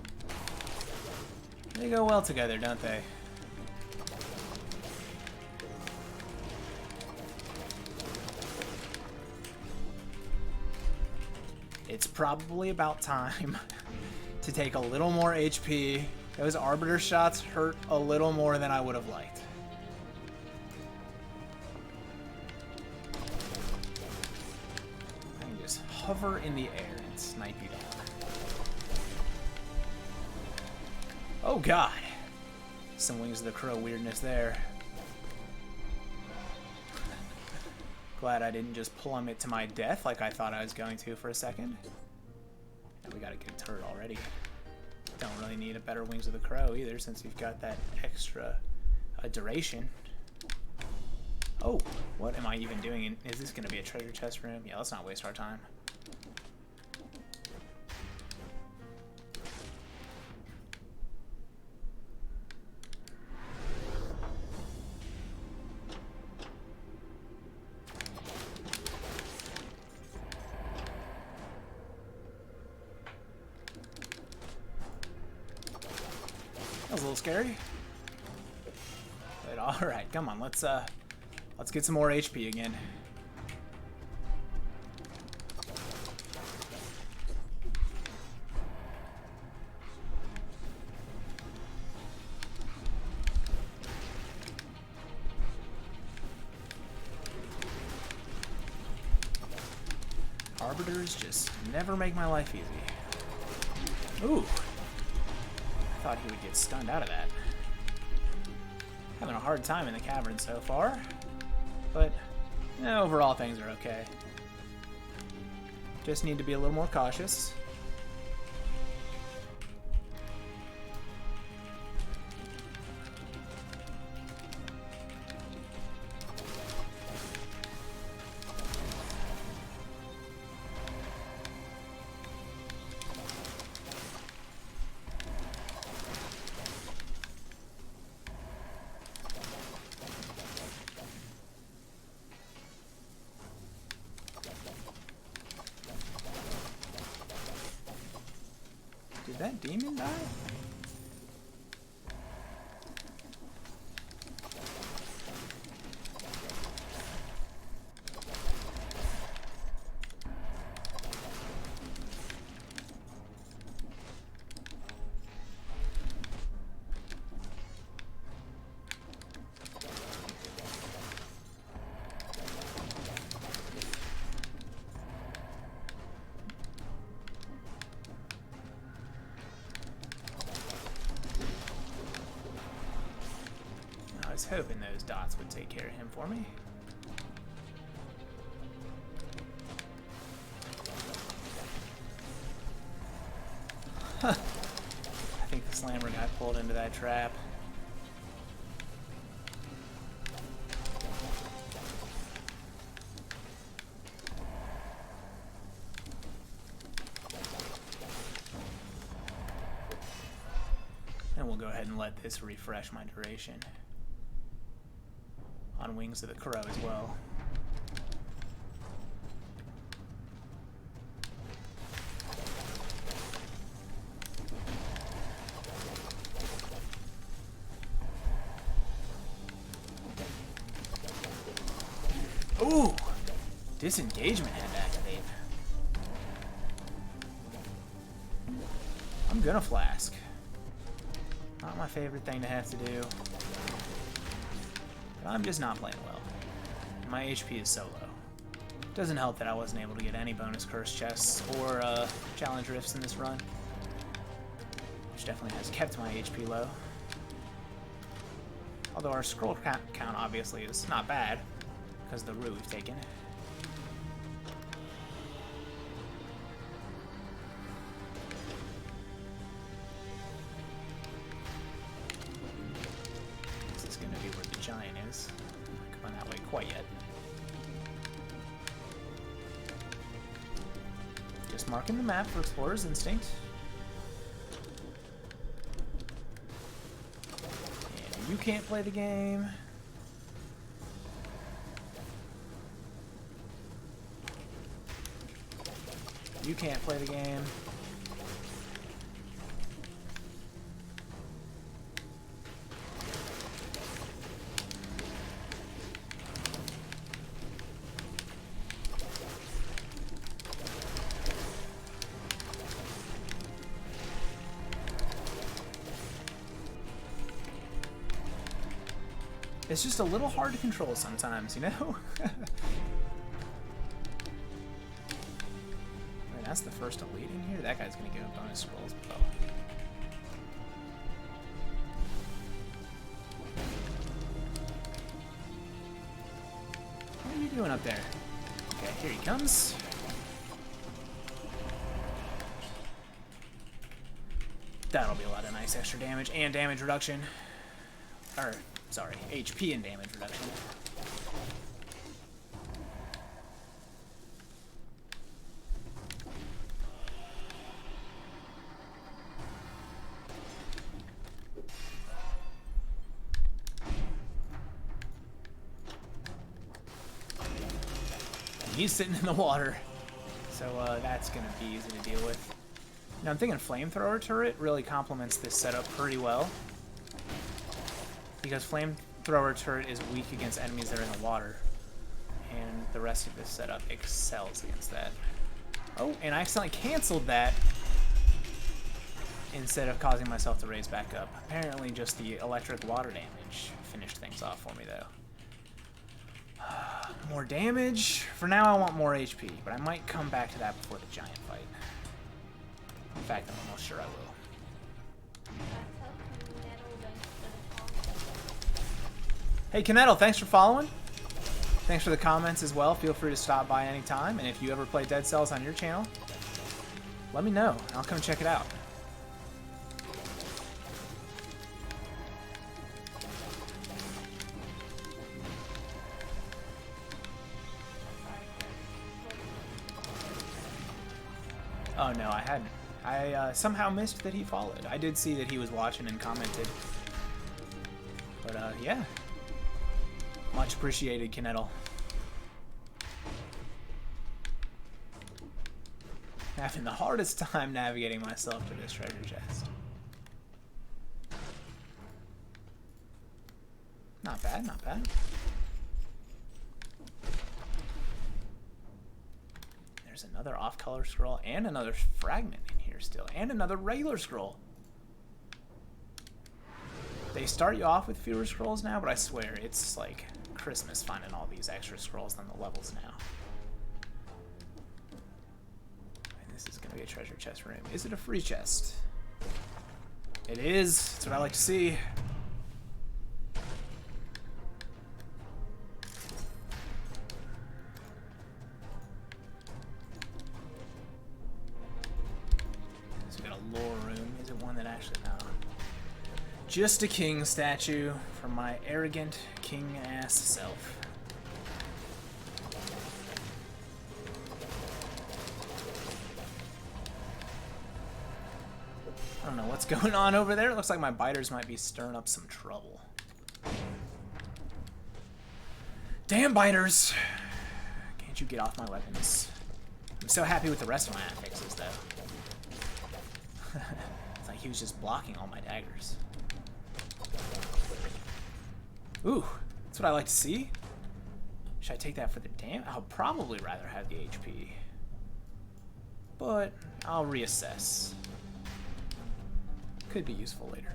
They go well together, don't they? It's probably about time to take a little more HP. Those Arbiter shots hurt a little more than I would have liked. I can just hover in the air and snipe you down. Oh god! Some Wings of the Crow weirdness there. Glad I didn't just plummet to my death like I thought I was going to for a second. And we got a good turret already. Don't really need a better Wings of the Crow either since we've got that extra duration. Oh, what am I even doing? Is this going to be a treasure chest room? Yeah, let's not waste our time. That was a little scary. But alright, come on, let's get some more HP again. Arbiters just never make my life easy. Ooh. I thought he would get stunned out of that. Having a hard time in the cavern so far, but overall things are okay. Just need to be a little more cautious. Did that demon die? I was hoping those dots would take care of him for me. Huh. I think the slammer got pulled into that trap. And we'll go ahead and let this refresh my duration. On Wings of the Crow as well. Ooh! Disengagement had to activate. I'm gonna flask. Not my favorite thing to have to do. But I'm just not playing well. My HP is so low. Doesn't help that I wasn't able to get any bonus curse chests or challenge rifts in this run. Which definitely has kept my HP low. Although our scroll count obviously is not bad, because of the route we've taken. This is going to be where the giant is. Not coming that way quite yet. Just marking the map for Explorer's Instinct. And you can't play the game. You can't play the game. It's just a little hard to control sometimes, you know? That's the first elite in here. That guy's gonna get a bonus scrolls. Oh. What are you doing up there? Okay, here he comes. That'll be a lot of nice extra damage and damage reduction. Or, sorry, HP and damage reduction. He's sitting in the water, so that's going to be easy to deal with. Now I'm thinking Flamethrower Turret really complements this setup pretty well, because Flamethrower Turret is weak against enemies that are in the water, and the rest of this setup excels against that. Oh, and I accidentally canceled that instead of causing myself to raise back up. Apparently just the electric water damage finished things off for me, though. More damage. For now, I want more HP, but I might come back to that before the giant fight. In fact, I'm almost sure I will. Hey, Canettle, thanks for following. Thanks for the comments as well. Feel free to stop by anytime, and if you ever play Dead Cells on your channel, let me know. I'll come check it out. Oh no, I hadn't. I somehow missed that he followed. I did see that he was watching and commented. But yeah. Much appreciated, Canettle. Having the hardest time navigating myself to this treasure chest. Not bad, not bad. There's another off-color scroll and another fragment in here still, and another regular scroll. They start you off with fewer scrolls now, but I swear it's like Christmas finding all these extra scrolls on the levels now. And this is going to be a treasure chest room. Is it a free chest? It is. That's what I like to see. So we got a lore room. actually, no. Just a king statue for my arrogant king-ass self. I don't know what's going on over there. It looks like my biters might be stirring up some trouble. Damn biters! Can't you get off my weapons? I'm so happy with the rest of my affixes, though. It's like he was just blocking all my daggers. Ooh, that's what I like to see. Should I take that for the damage? I'll probably rather have the HP. But I'll reassess. Could be useful later.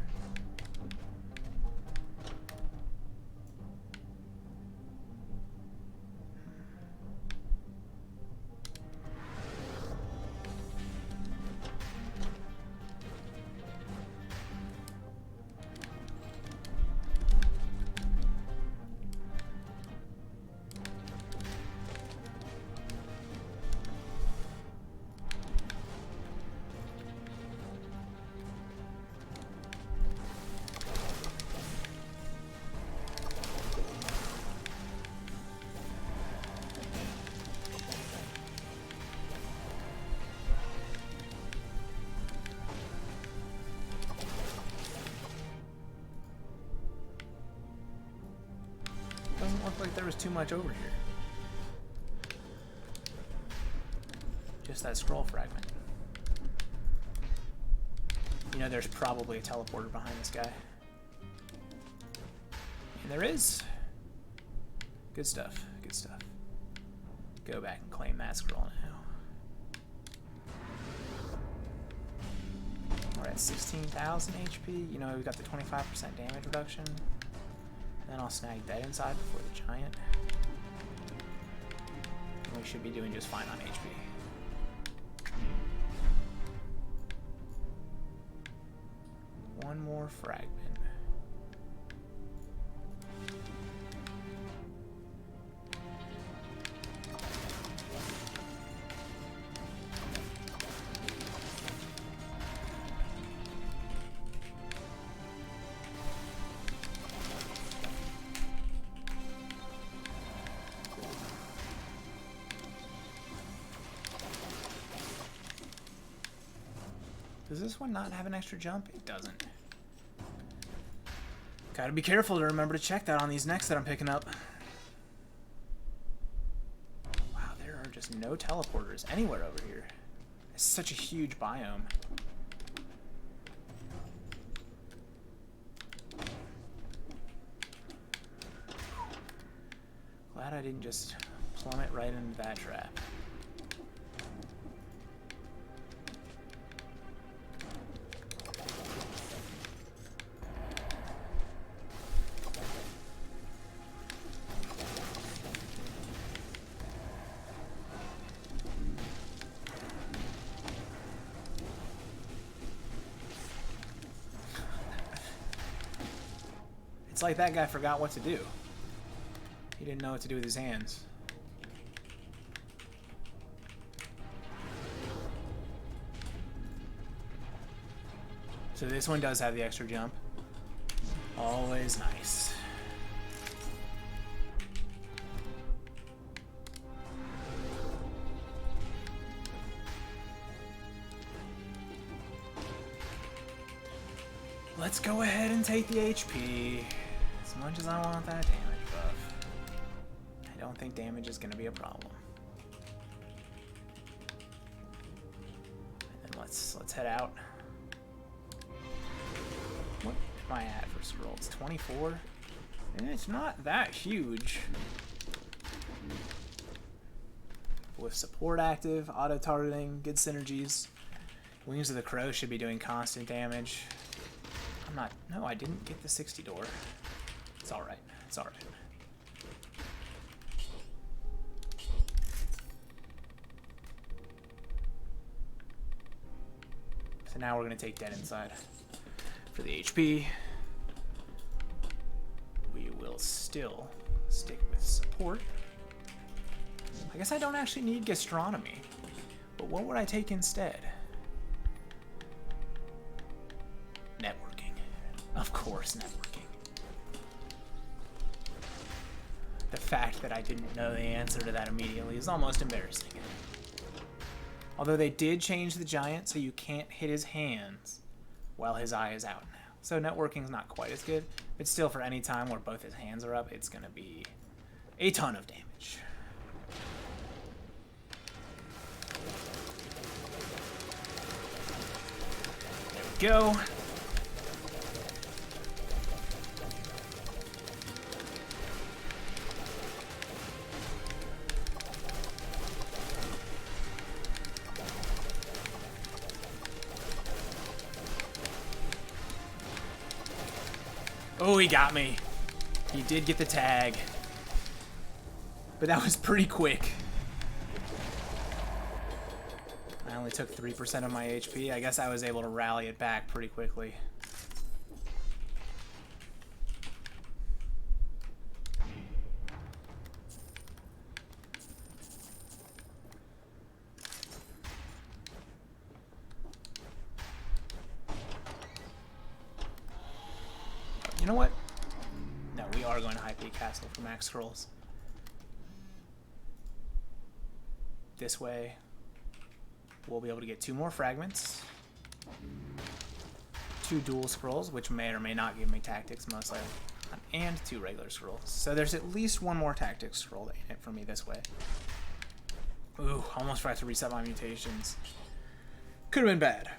Doesn't look like there was too much over here. Just that scroll fragment. You know, there's probably a teleporter behind this guy. And there is. Good stuff, good stuff. Go back and claim that scroll now. We're at 16,000 HP. You know, we've got the 25% damage reduction. Then I'll snag that inside before the giant. And we should be doing just fine on HP. One more fragment. Does this one not have an extra jump? It doesn't. Gotta be careful to remember to check that on these next that I'm picking up. Wow, there are just no teleporters anywhere over here. It's such a huge biome. Glad I didn't just plummet right into that trap. It's like that guy forgot what to do. He didn't know what to do with his hands. So this one does have the extra jump. Always nice. Let's go ahead and take the HP. As much as I want that damage buff. I don't think damage is going to be a problem. And then let's head out. What am I at for scroll? It's 24. And it's not that huge. With support active, auto-targeting, good synergies. Wings of the Crow should be doing constant damage. I'm not... No, I didn't get the 60 door. It's alright. It's alright. So now we're going to take that inside. For the HP, we will still stick with support. I guess I don't actually need gastronomy. But what would I take instead? course, networking. The fact that I didn't know the answer to that immediately is almost embarrassing. Although they did change the giant so you can't hit his hands while his eye is out now. So networking's not quite as good, but still for any time where both his hands are up, it's going to be a ton of damage. There we go. Oh, he got me. He did get the tag. But that was pretty quick. I only took 3% of my HP. I guess I was able to rally it back pretty quickly. You know what? No, we are going to High Peak Castle for max scrolls. This way, we'll be able to get 2 more fragments, 2 dual scrolls, which may or may not give me tactics, most likely, and 2 regular scrolls. So there's at least 1 more tactics scroll in it for me this way. Ooh, almost forgot to reset my mutations. Could have been bad.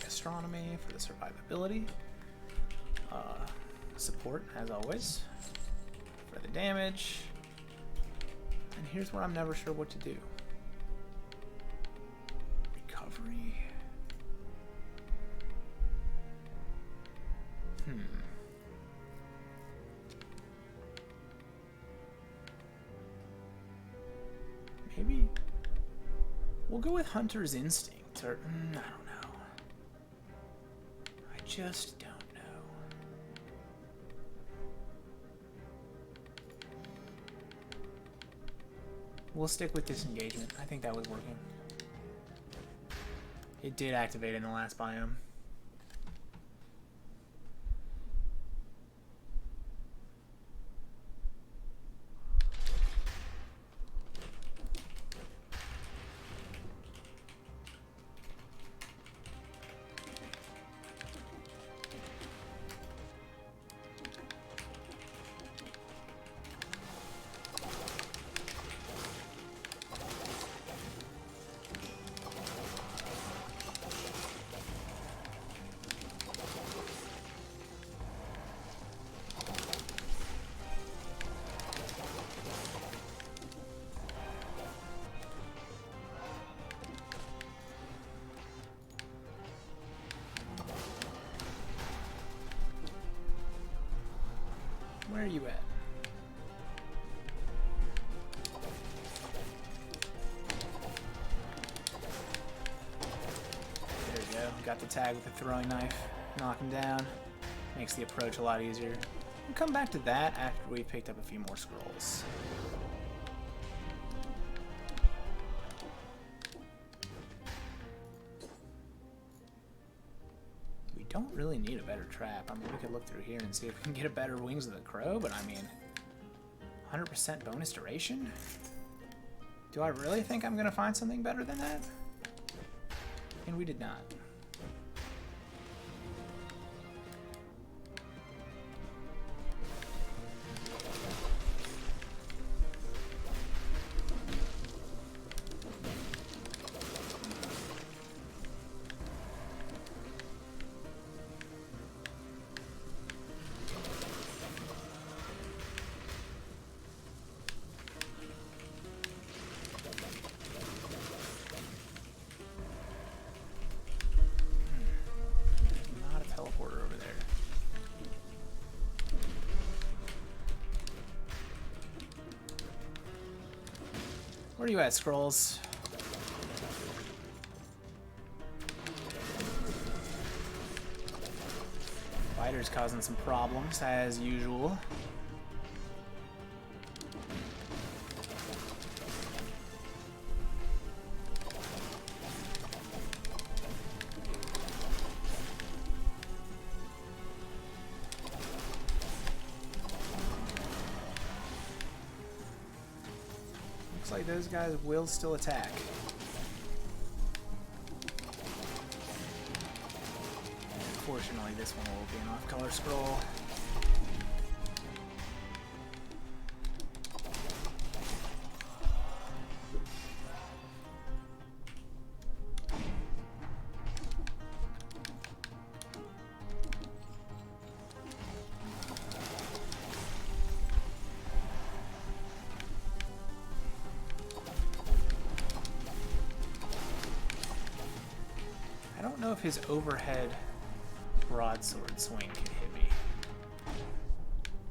Astronomy for the survivability. Support, as always, for the damage. And here's where I'm never sure what to do. Recovery. Maybe we'll go with Hunter's Instinct, or I don't know. I just don't know. We'll stick with Disengagement. I think that was working. It did activate in the last biome. Where are you at? There we go. Got the tag with the throwing knife. Knock him down. Makes the approach a lot easier. We'll come back to that after we picked up a few more scrolls. Don't really need a better trap. I mean, we could look through here and see if we can get a better Wings of the Crow, but I mean, 100% bonus duration? Do I really think I'm going to find something better than that? And we did not. Where are you at, Scrolls? Fighter's causing some problems, as usual. like those guys will still attack. Unfortunately, this one will be an off-color scroll. I don't know if his overhead broadsword swing can hit me.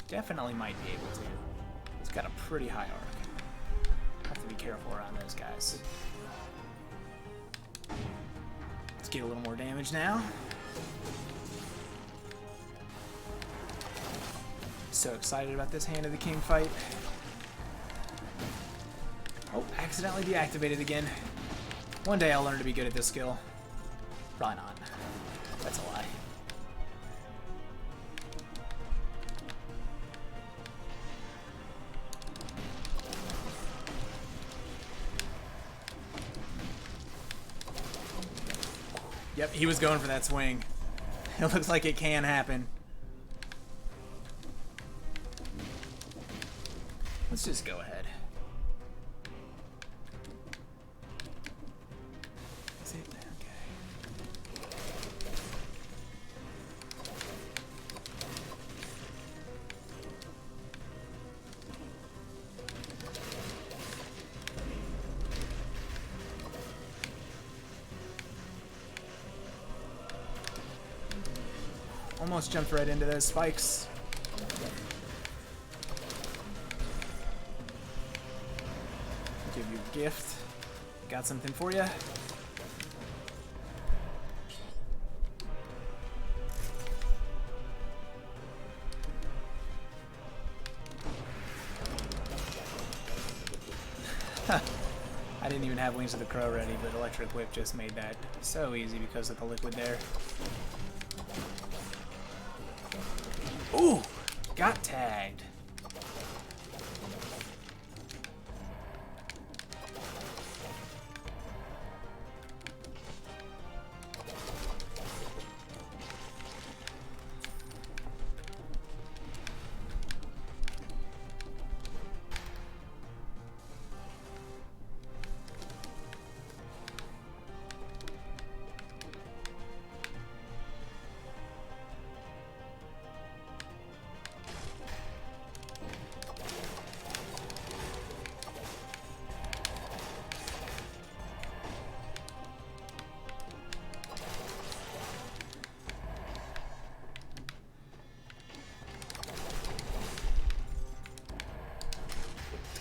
Definitely might be able to. He's got a pretty high arc. Have to be careful around those guys. Let's get a little more damage now. So excited about this Hand of the King fight. Oh, accidentally deactivated again. One day I'll learn to be good at this skill. Probably not. That's a lie. Yep, he was going for that swing. It looks like it can happen. Let's just go ahead. Is it? Okay. Almost jumped right into those spikes. Give you a gift. Got something for you. I didn't even have Wings of the Crow ready, but Electric Whip just made that so easy because of the liquid there. Ooh! Got tagged.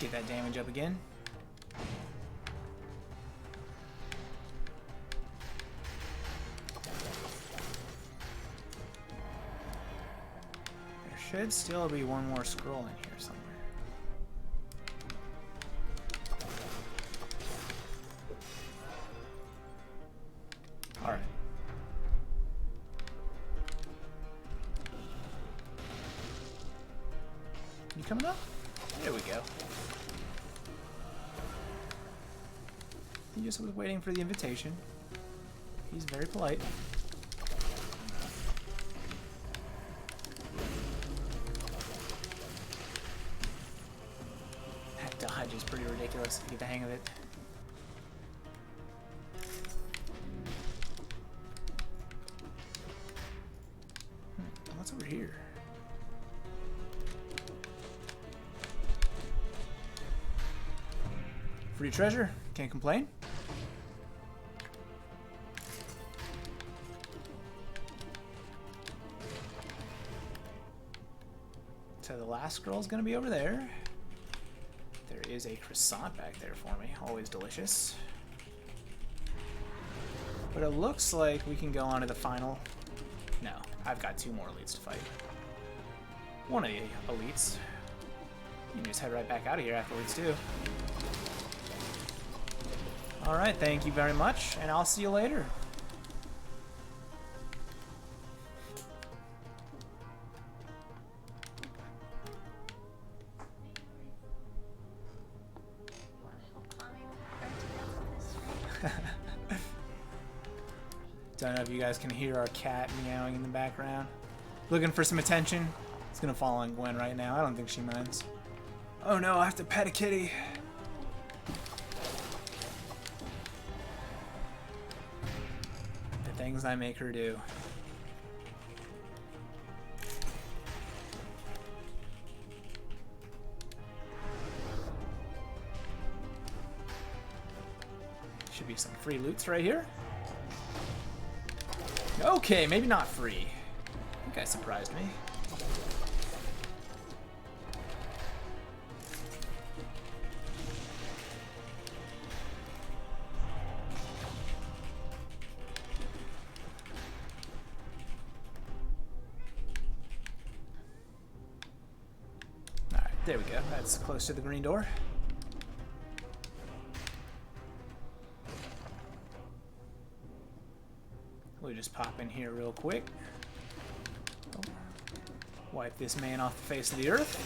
Get that damage up again. There should still be one more scroll in here somewhere. Alright. You coming up? There we go. He just was waiting for the invitation. He's very polite. That dodge is pretty ridiculous if you get the hang of it. What's over here? Free treasure, can't complain. So the last scroll is going to be over there. There is a croissant back there for me, always delicious. But it looks like we can go on to the final. No, I've got two more elites to fight. One of the elites. You can just head right back out of here afterwards too. Alright, thank you very much, and I'll see you later. Don't know if you guys can hear our cat meowing in the background. Looking for some attention. It's gonna fall on Gwen right now. I don't think she minds. Oh no, I have to pet a kitty. The things I make her do. Should be some free loots right here. Okay, maybe not free. That guy surprised me. Alright, there we go. That's close to the green door. We'll just pop in here real quick. Oh. Wipe this man off the face of the earth.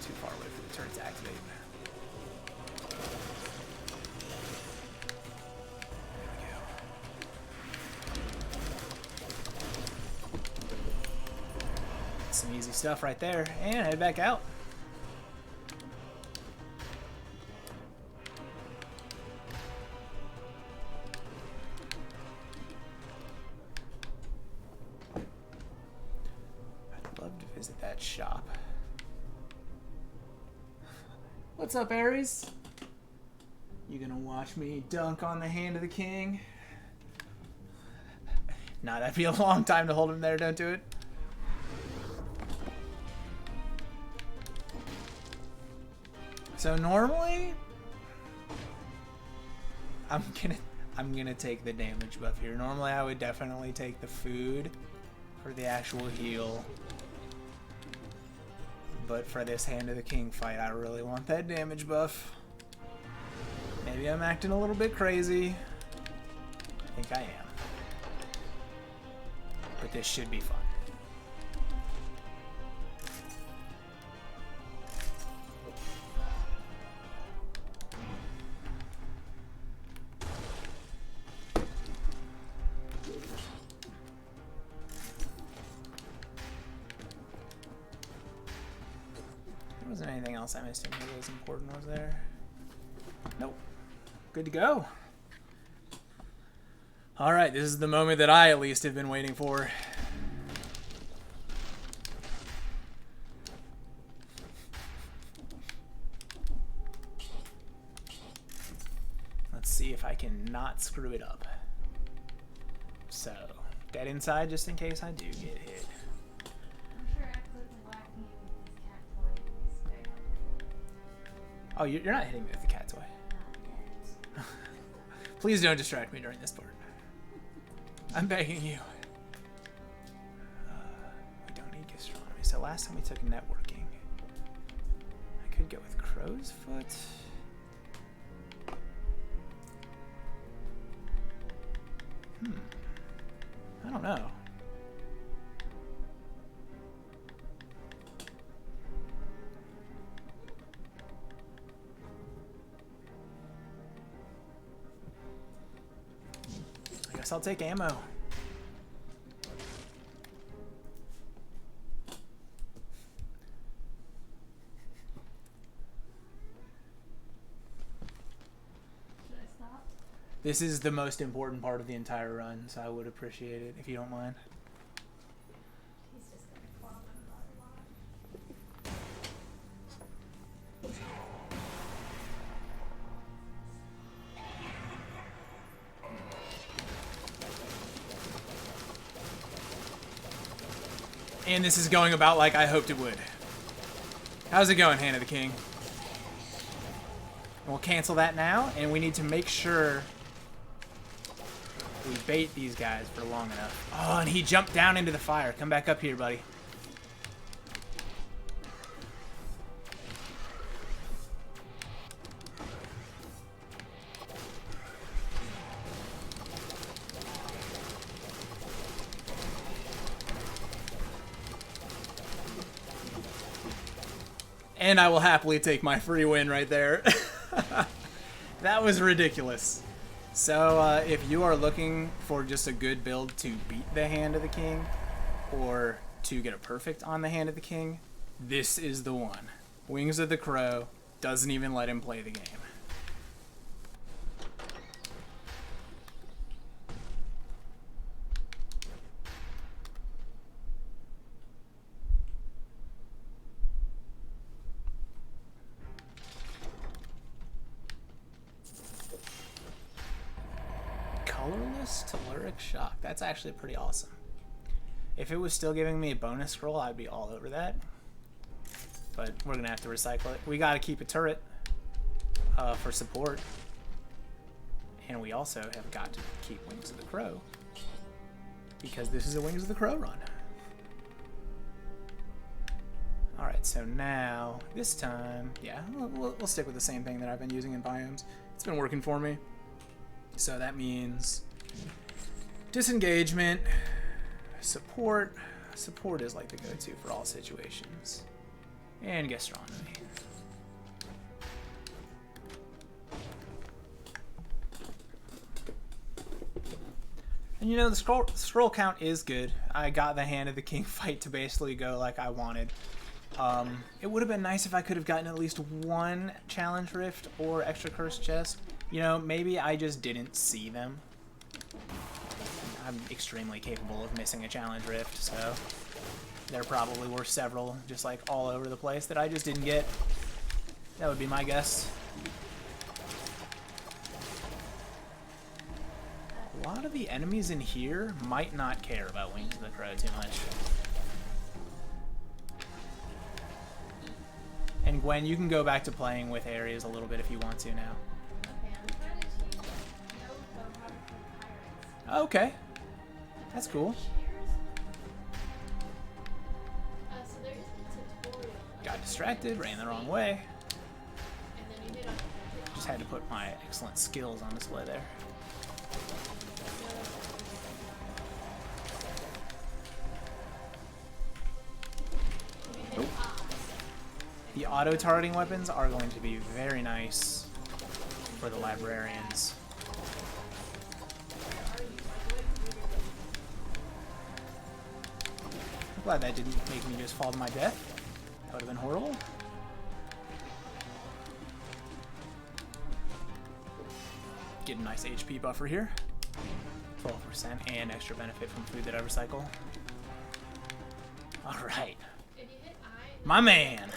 Too far away for the turret to activate. Some easy stuff right there, and head back out. I'd love to visit that shop. What's up, Ares? You gonna watch me dunk on the hand of the king? Nah, that'd be a long time to hold him there, don't do it. So normally, I'm gonna take the damage buff here. Normally I would definitely take the food for the actual heal. But for this Hand of the King fight, I really want that damage buff. Maybe I'm acting a little bit crazy. I think I am. But this should be fun. Wasn't anything else I missed in here that was important, was there? Nope. Good to go. Alright, this is the moment that I at least have been waiting for. Let's see if I can not screw it up. So, dead inside just in case I do get hit. Oh, you're not hitting me with the cat toy. Please don't distract me during this part. I'm begging you. We don't need gastronomy. So last time we took networking. I could go with crow's foot. I don't know. Guess I'll take ammo. Should I stop? This is the most important part of the entire run, so I would appreciate it if you don't mind. He's just gonna club him by the line. And this is going about like I hoped it would. How's it going, Hand of the King? We'll cancel that now, and we need to make sure we bait these guys for long enough. Oh, and he jumped down into the fire. Come back up here, buddy. And I will happily take my free win right there. That was ridiculous. So if you are looking for just a good build to beat the Hand of the King, or to get a perfect on the Hand of the King, this is the one. Wings of the Crow doesn't even let him play the game. Colorless Telluric Shock. That's actually pretty awesome. If it was still giving me a bonus scroll, I'd be all over that. But we're going to have to recycle it. We got to keep a turret for support. And we also have got to keep Wings of the Crow, because this is a Wings of the Crow run. Alright, so now, this time, yeah, we'll stick with the same thing that I've been using in biomes. It's been working for me. So that means disengagement, support. Support is like the go-to for all situations. And gastronomy. And you know, the scroll count is good. I got the Hand of the King fight to basically go like I wanted. It would have been nice if I could have gotten at least one challenge rift or extra cursed chest. You know, maybe I just didn't see them. I'm extremely capable of missing a challenge rift, so there probably were several just like all over the place that I just didn't get. That would be my guess. A lot of the enemies in here might not care about Wings of the Crow too much. And Gwen, you can go back to playing with areas a little bit if you want to now. Okay. That's cool. Got distracted, ran the wrong way. Just had to put my excellent skills on display there. Oop. The auto-targeting weapons are going to be very nice for the librarians. I'm glad that didn't make me just fall to my death. That would have been horrible. Get a nice HP buffer here. 12% and extra benefit from food that I recycle. Alright. My man!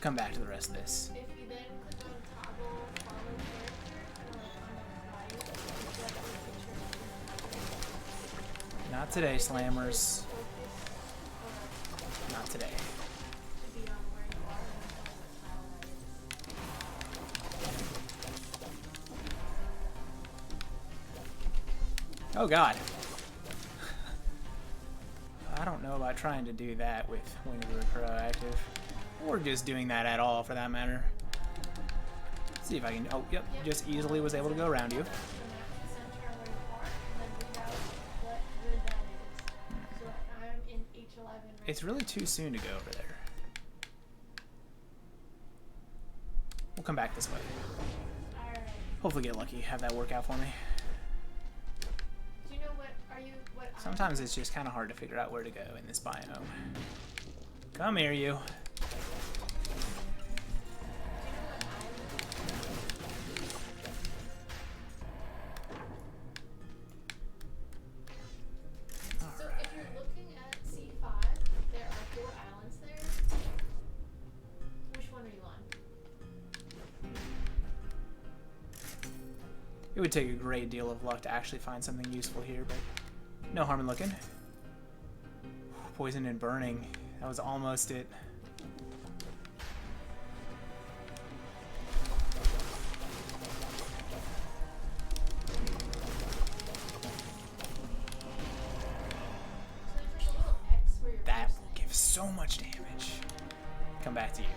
Come back to the rest of this. Not today, Slammers. Not today. Oh god. I don't know about trying to do that with Wings of the Crow active. Or just doing that at all, for that matter. Let's see if I can... Oh, yep. Just easily was able to go around you. It's really too soon to go over there. We'll come back this way. Hopefully get lucky, have that work out for me. Do you know what Sometimes it's just kind of hard to figure out where to go in this biome. Come here, you. It would take a great deal of luck to actually find something useful here, but no harm in looking. Poison and burning. That was almost it. That will give so much damage. Come back to you.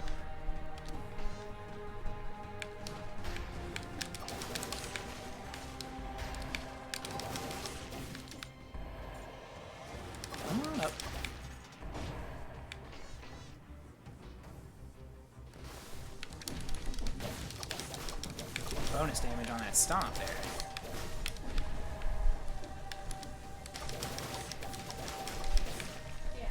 bonus damage on that stomp there. Yeah.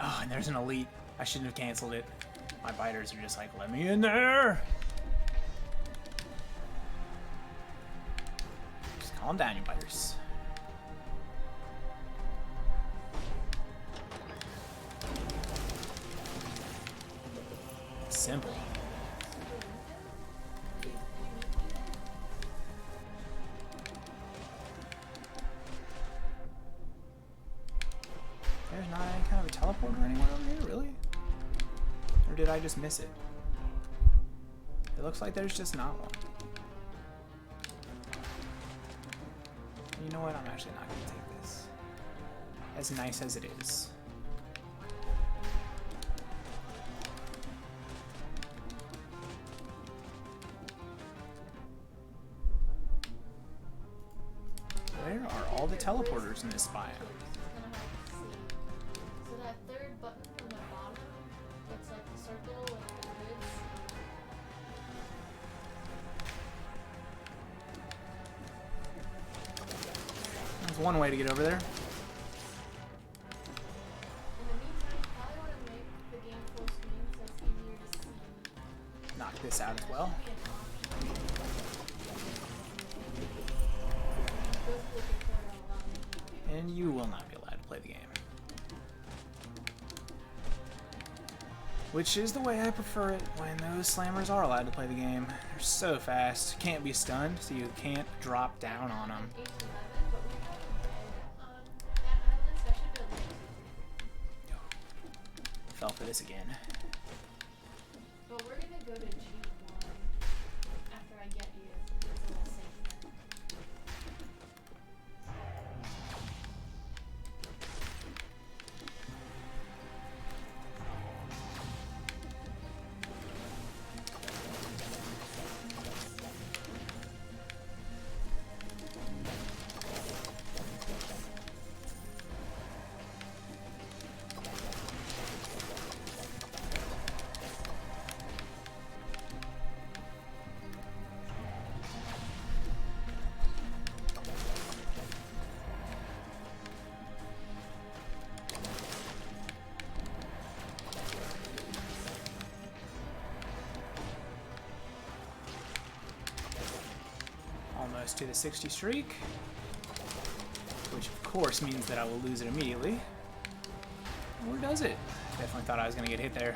Oh, and there's an elite. I shouldn't have canceled it. My biters are just like, let me in there. Just calm down, you biters. Simple. There's not any kind of a teleporter anywhere over here, really? Or did I just miss it? It looks like there's just not one. You know what? I'm actually not going to take this. As nice as it is. Where are all the teleporters in this biome? So that third button from the bottom, it's like the circle with the grids. There's one way to get over there. In the meantime, you probably want to make the game full screen so it's easier to see. Knock this out as well. That should be an option. Go to the tutorial while making the game. And you will not be allowed to play the game. Which is the way I prefer it when those slammers are allowed to play the game. They're so fast, can't be stunned, so you can't drop down on them. 8 to 11, but we have a bed on that island, so I should be able to do Fell for this again. But we're gonna go to G1 after I get you. It's a little safer. Almost to the 60 streak. Which of course means that I will lose it immediately. Or does it? Definitely thought I was going to get hit there.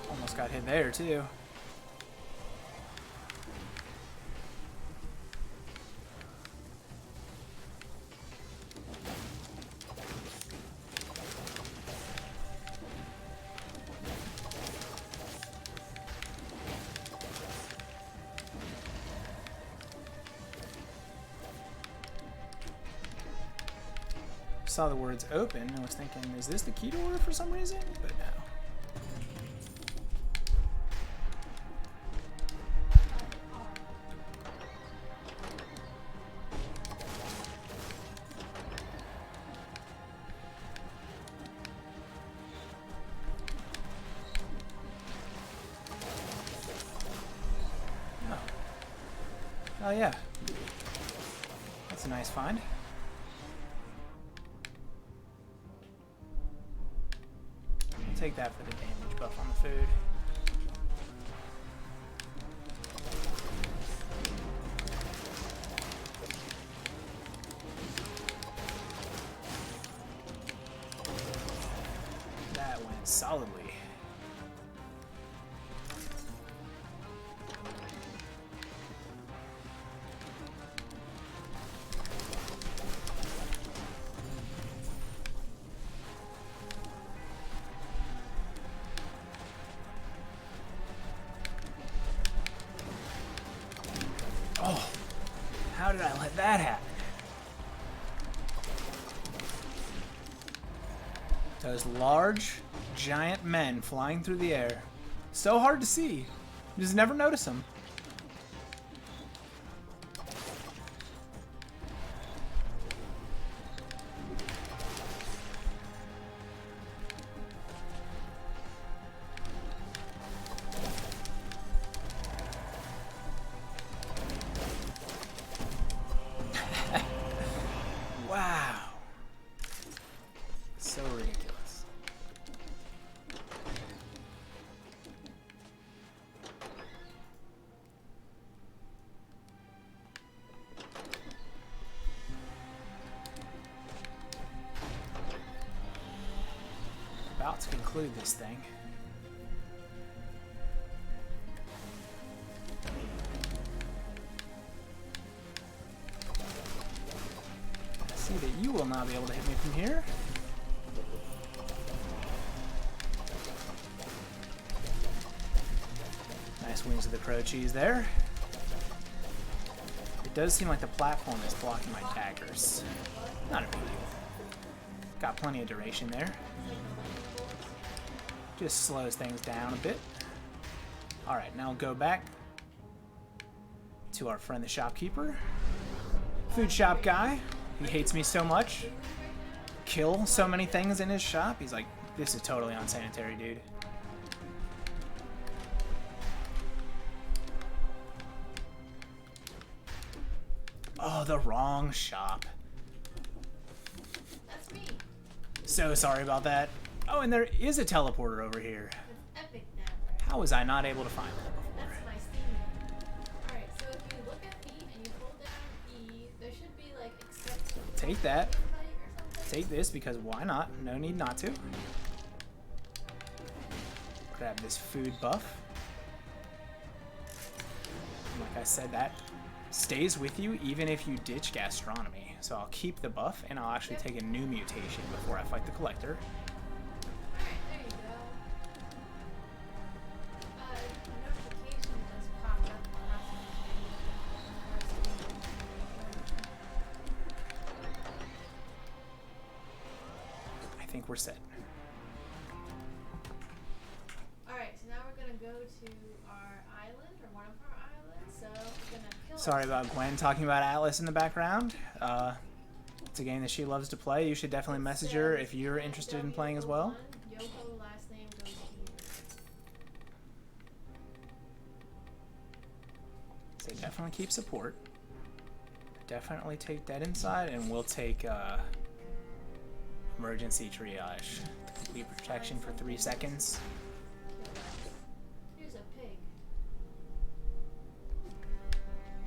Almost got hit there too. Saw the words open and was thinking, is this the key door for some reason? But no. Oh yeah. That's a nice find. Take that for the damage buff on the food. That went solidly. Oh, how did I let that happen? Those large, giant men flying through the air. So hard to see. You just never notice them. to conclude this thing. I see that you will not be able to hit me from here. Nice Wings of the Crow cheese there. It does seem like the platform is blocking my daggers. Not a big deal. Got plenty of duration there. Just slows things down a bit. Alright, now go back to our friend the shopkeeper. Food shop guy. He hates me so much. Kill so many things in his shop. He's like, this is totally unsanitary, dude. Oh, the wrong shop. That's me. So sorry about that. Oh, and there is a teleporter over here. It's epic now. How was I not able to find that before? That's my Steam. Alright, so if you look at B and you hold down E, there should be like accept Take that. invite or something. Take this because why not? No need not to. Grab this food buff. Like I said, that stays with you even if you ditch gastronomy. So I'll keep the buff and I'll actually take a new mutation before I fight the collector. Alright, there you go. Notification just popped up on the last I think we're set. Alright, so now we're gonna go to our island, or one of our islands, so we're gonna kill Sorry us. about Gwen talking about Atlas in the background. It's a game that she loves to play. You should definitely message her if you're interested in playing as well. Yoko last name goes here. So definitely keep support. Definitely take that inside, and we'll take emergency triage. Complete protection for 3 seconds. Here's a pig.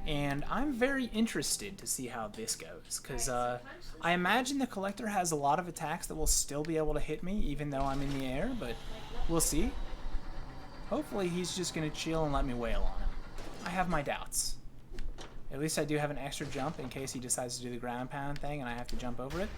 And I'm very interested to see how this goes, because Alright, so punch this I imagine the collector has a lot of attacks that will still be able to hit me, even though I'm in the air, but we'll see. Hopefully he's just going to chill and let me wail on him. I have my doubts. At least I do have an extra jump in case he decides to do the ground pound thing and I have to jump over it.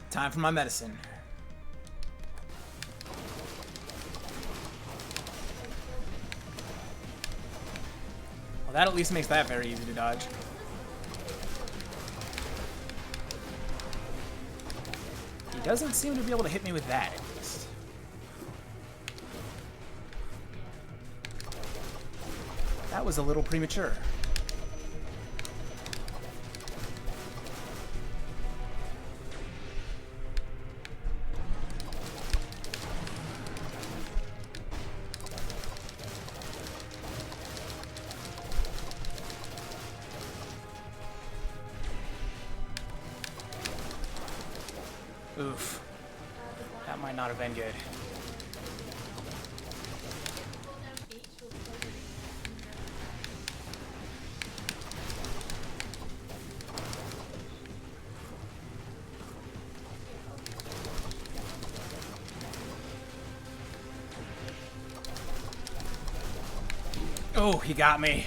Time for my medicine. Well, that at least makes that very easy to dodge. He doesn't seem to be able to hit me with that, at least. That was a little premature. Oof. That might not have been good. Hold down H will close it. Oh, he got me.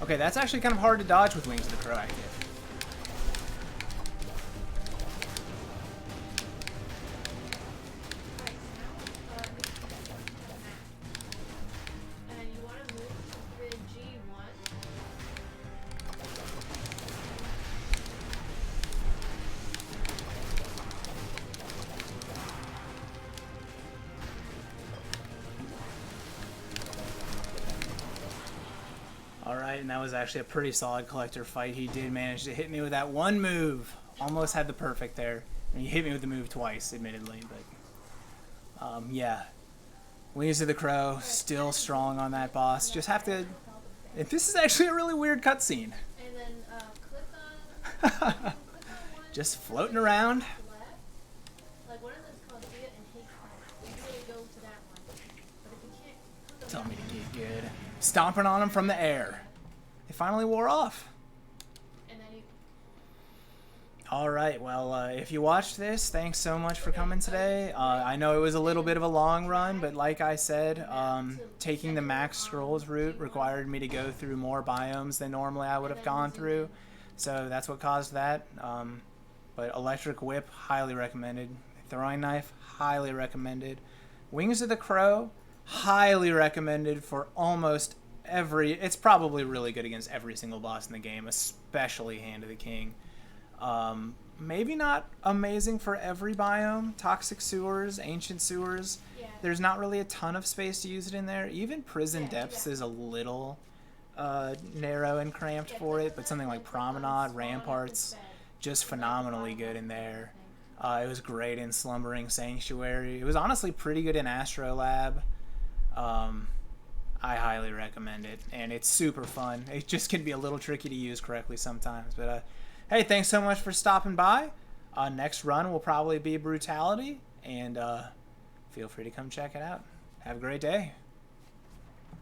Okay, that's actually kind of hard to dodge with Wings of the Crow active. And you want to move to grid G1. Alright, and that was actually a pretty solid collector fight. He did manage to hit me with that one move. Almost had the perfect there. And he hit me with the move twice, admittedly, but yeah. Wings of the Crow, still strong on that boss. Just have to... This is actually a really weird cutscene. And then click on Just floating around. left. Like one of those called via and take Tell me to get good. Stomping on them from the air. They finally wore off. And then you. All right, well, if you watched this, thanks so much for coming today. I know it was a little bit of a long run, but like I said, taking the max scrolls route required me to go through more biomes than normally I would have gone through. So that's what caused that. But Electric Whip, highly recommended. Throwing Knife, highly recommended. Wings of the Crow, highly recommended for almost every... It's probably really good against every single boss in the game, especially Hand of the King. Maybe not amazing for every biome. Toxic Sewers, Ancient Sewers, there's not really a ton of space to use it in there. Even Prison Depths is a little narrow and cramped for it, but something like Promenade, Ramparts, just phenomenally good in there. It was great in Slumbering Sanctuary. It was honestly pretty good in Astrolab. I highly recommend it, and it's super fun. It just can be a little tricky to use correctly sometimes. But hey, thanks so much for stopping by. Next run will probably be Brutality, and feel free to come check it out. Have a great day.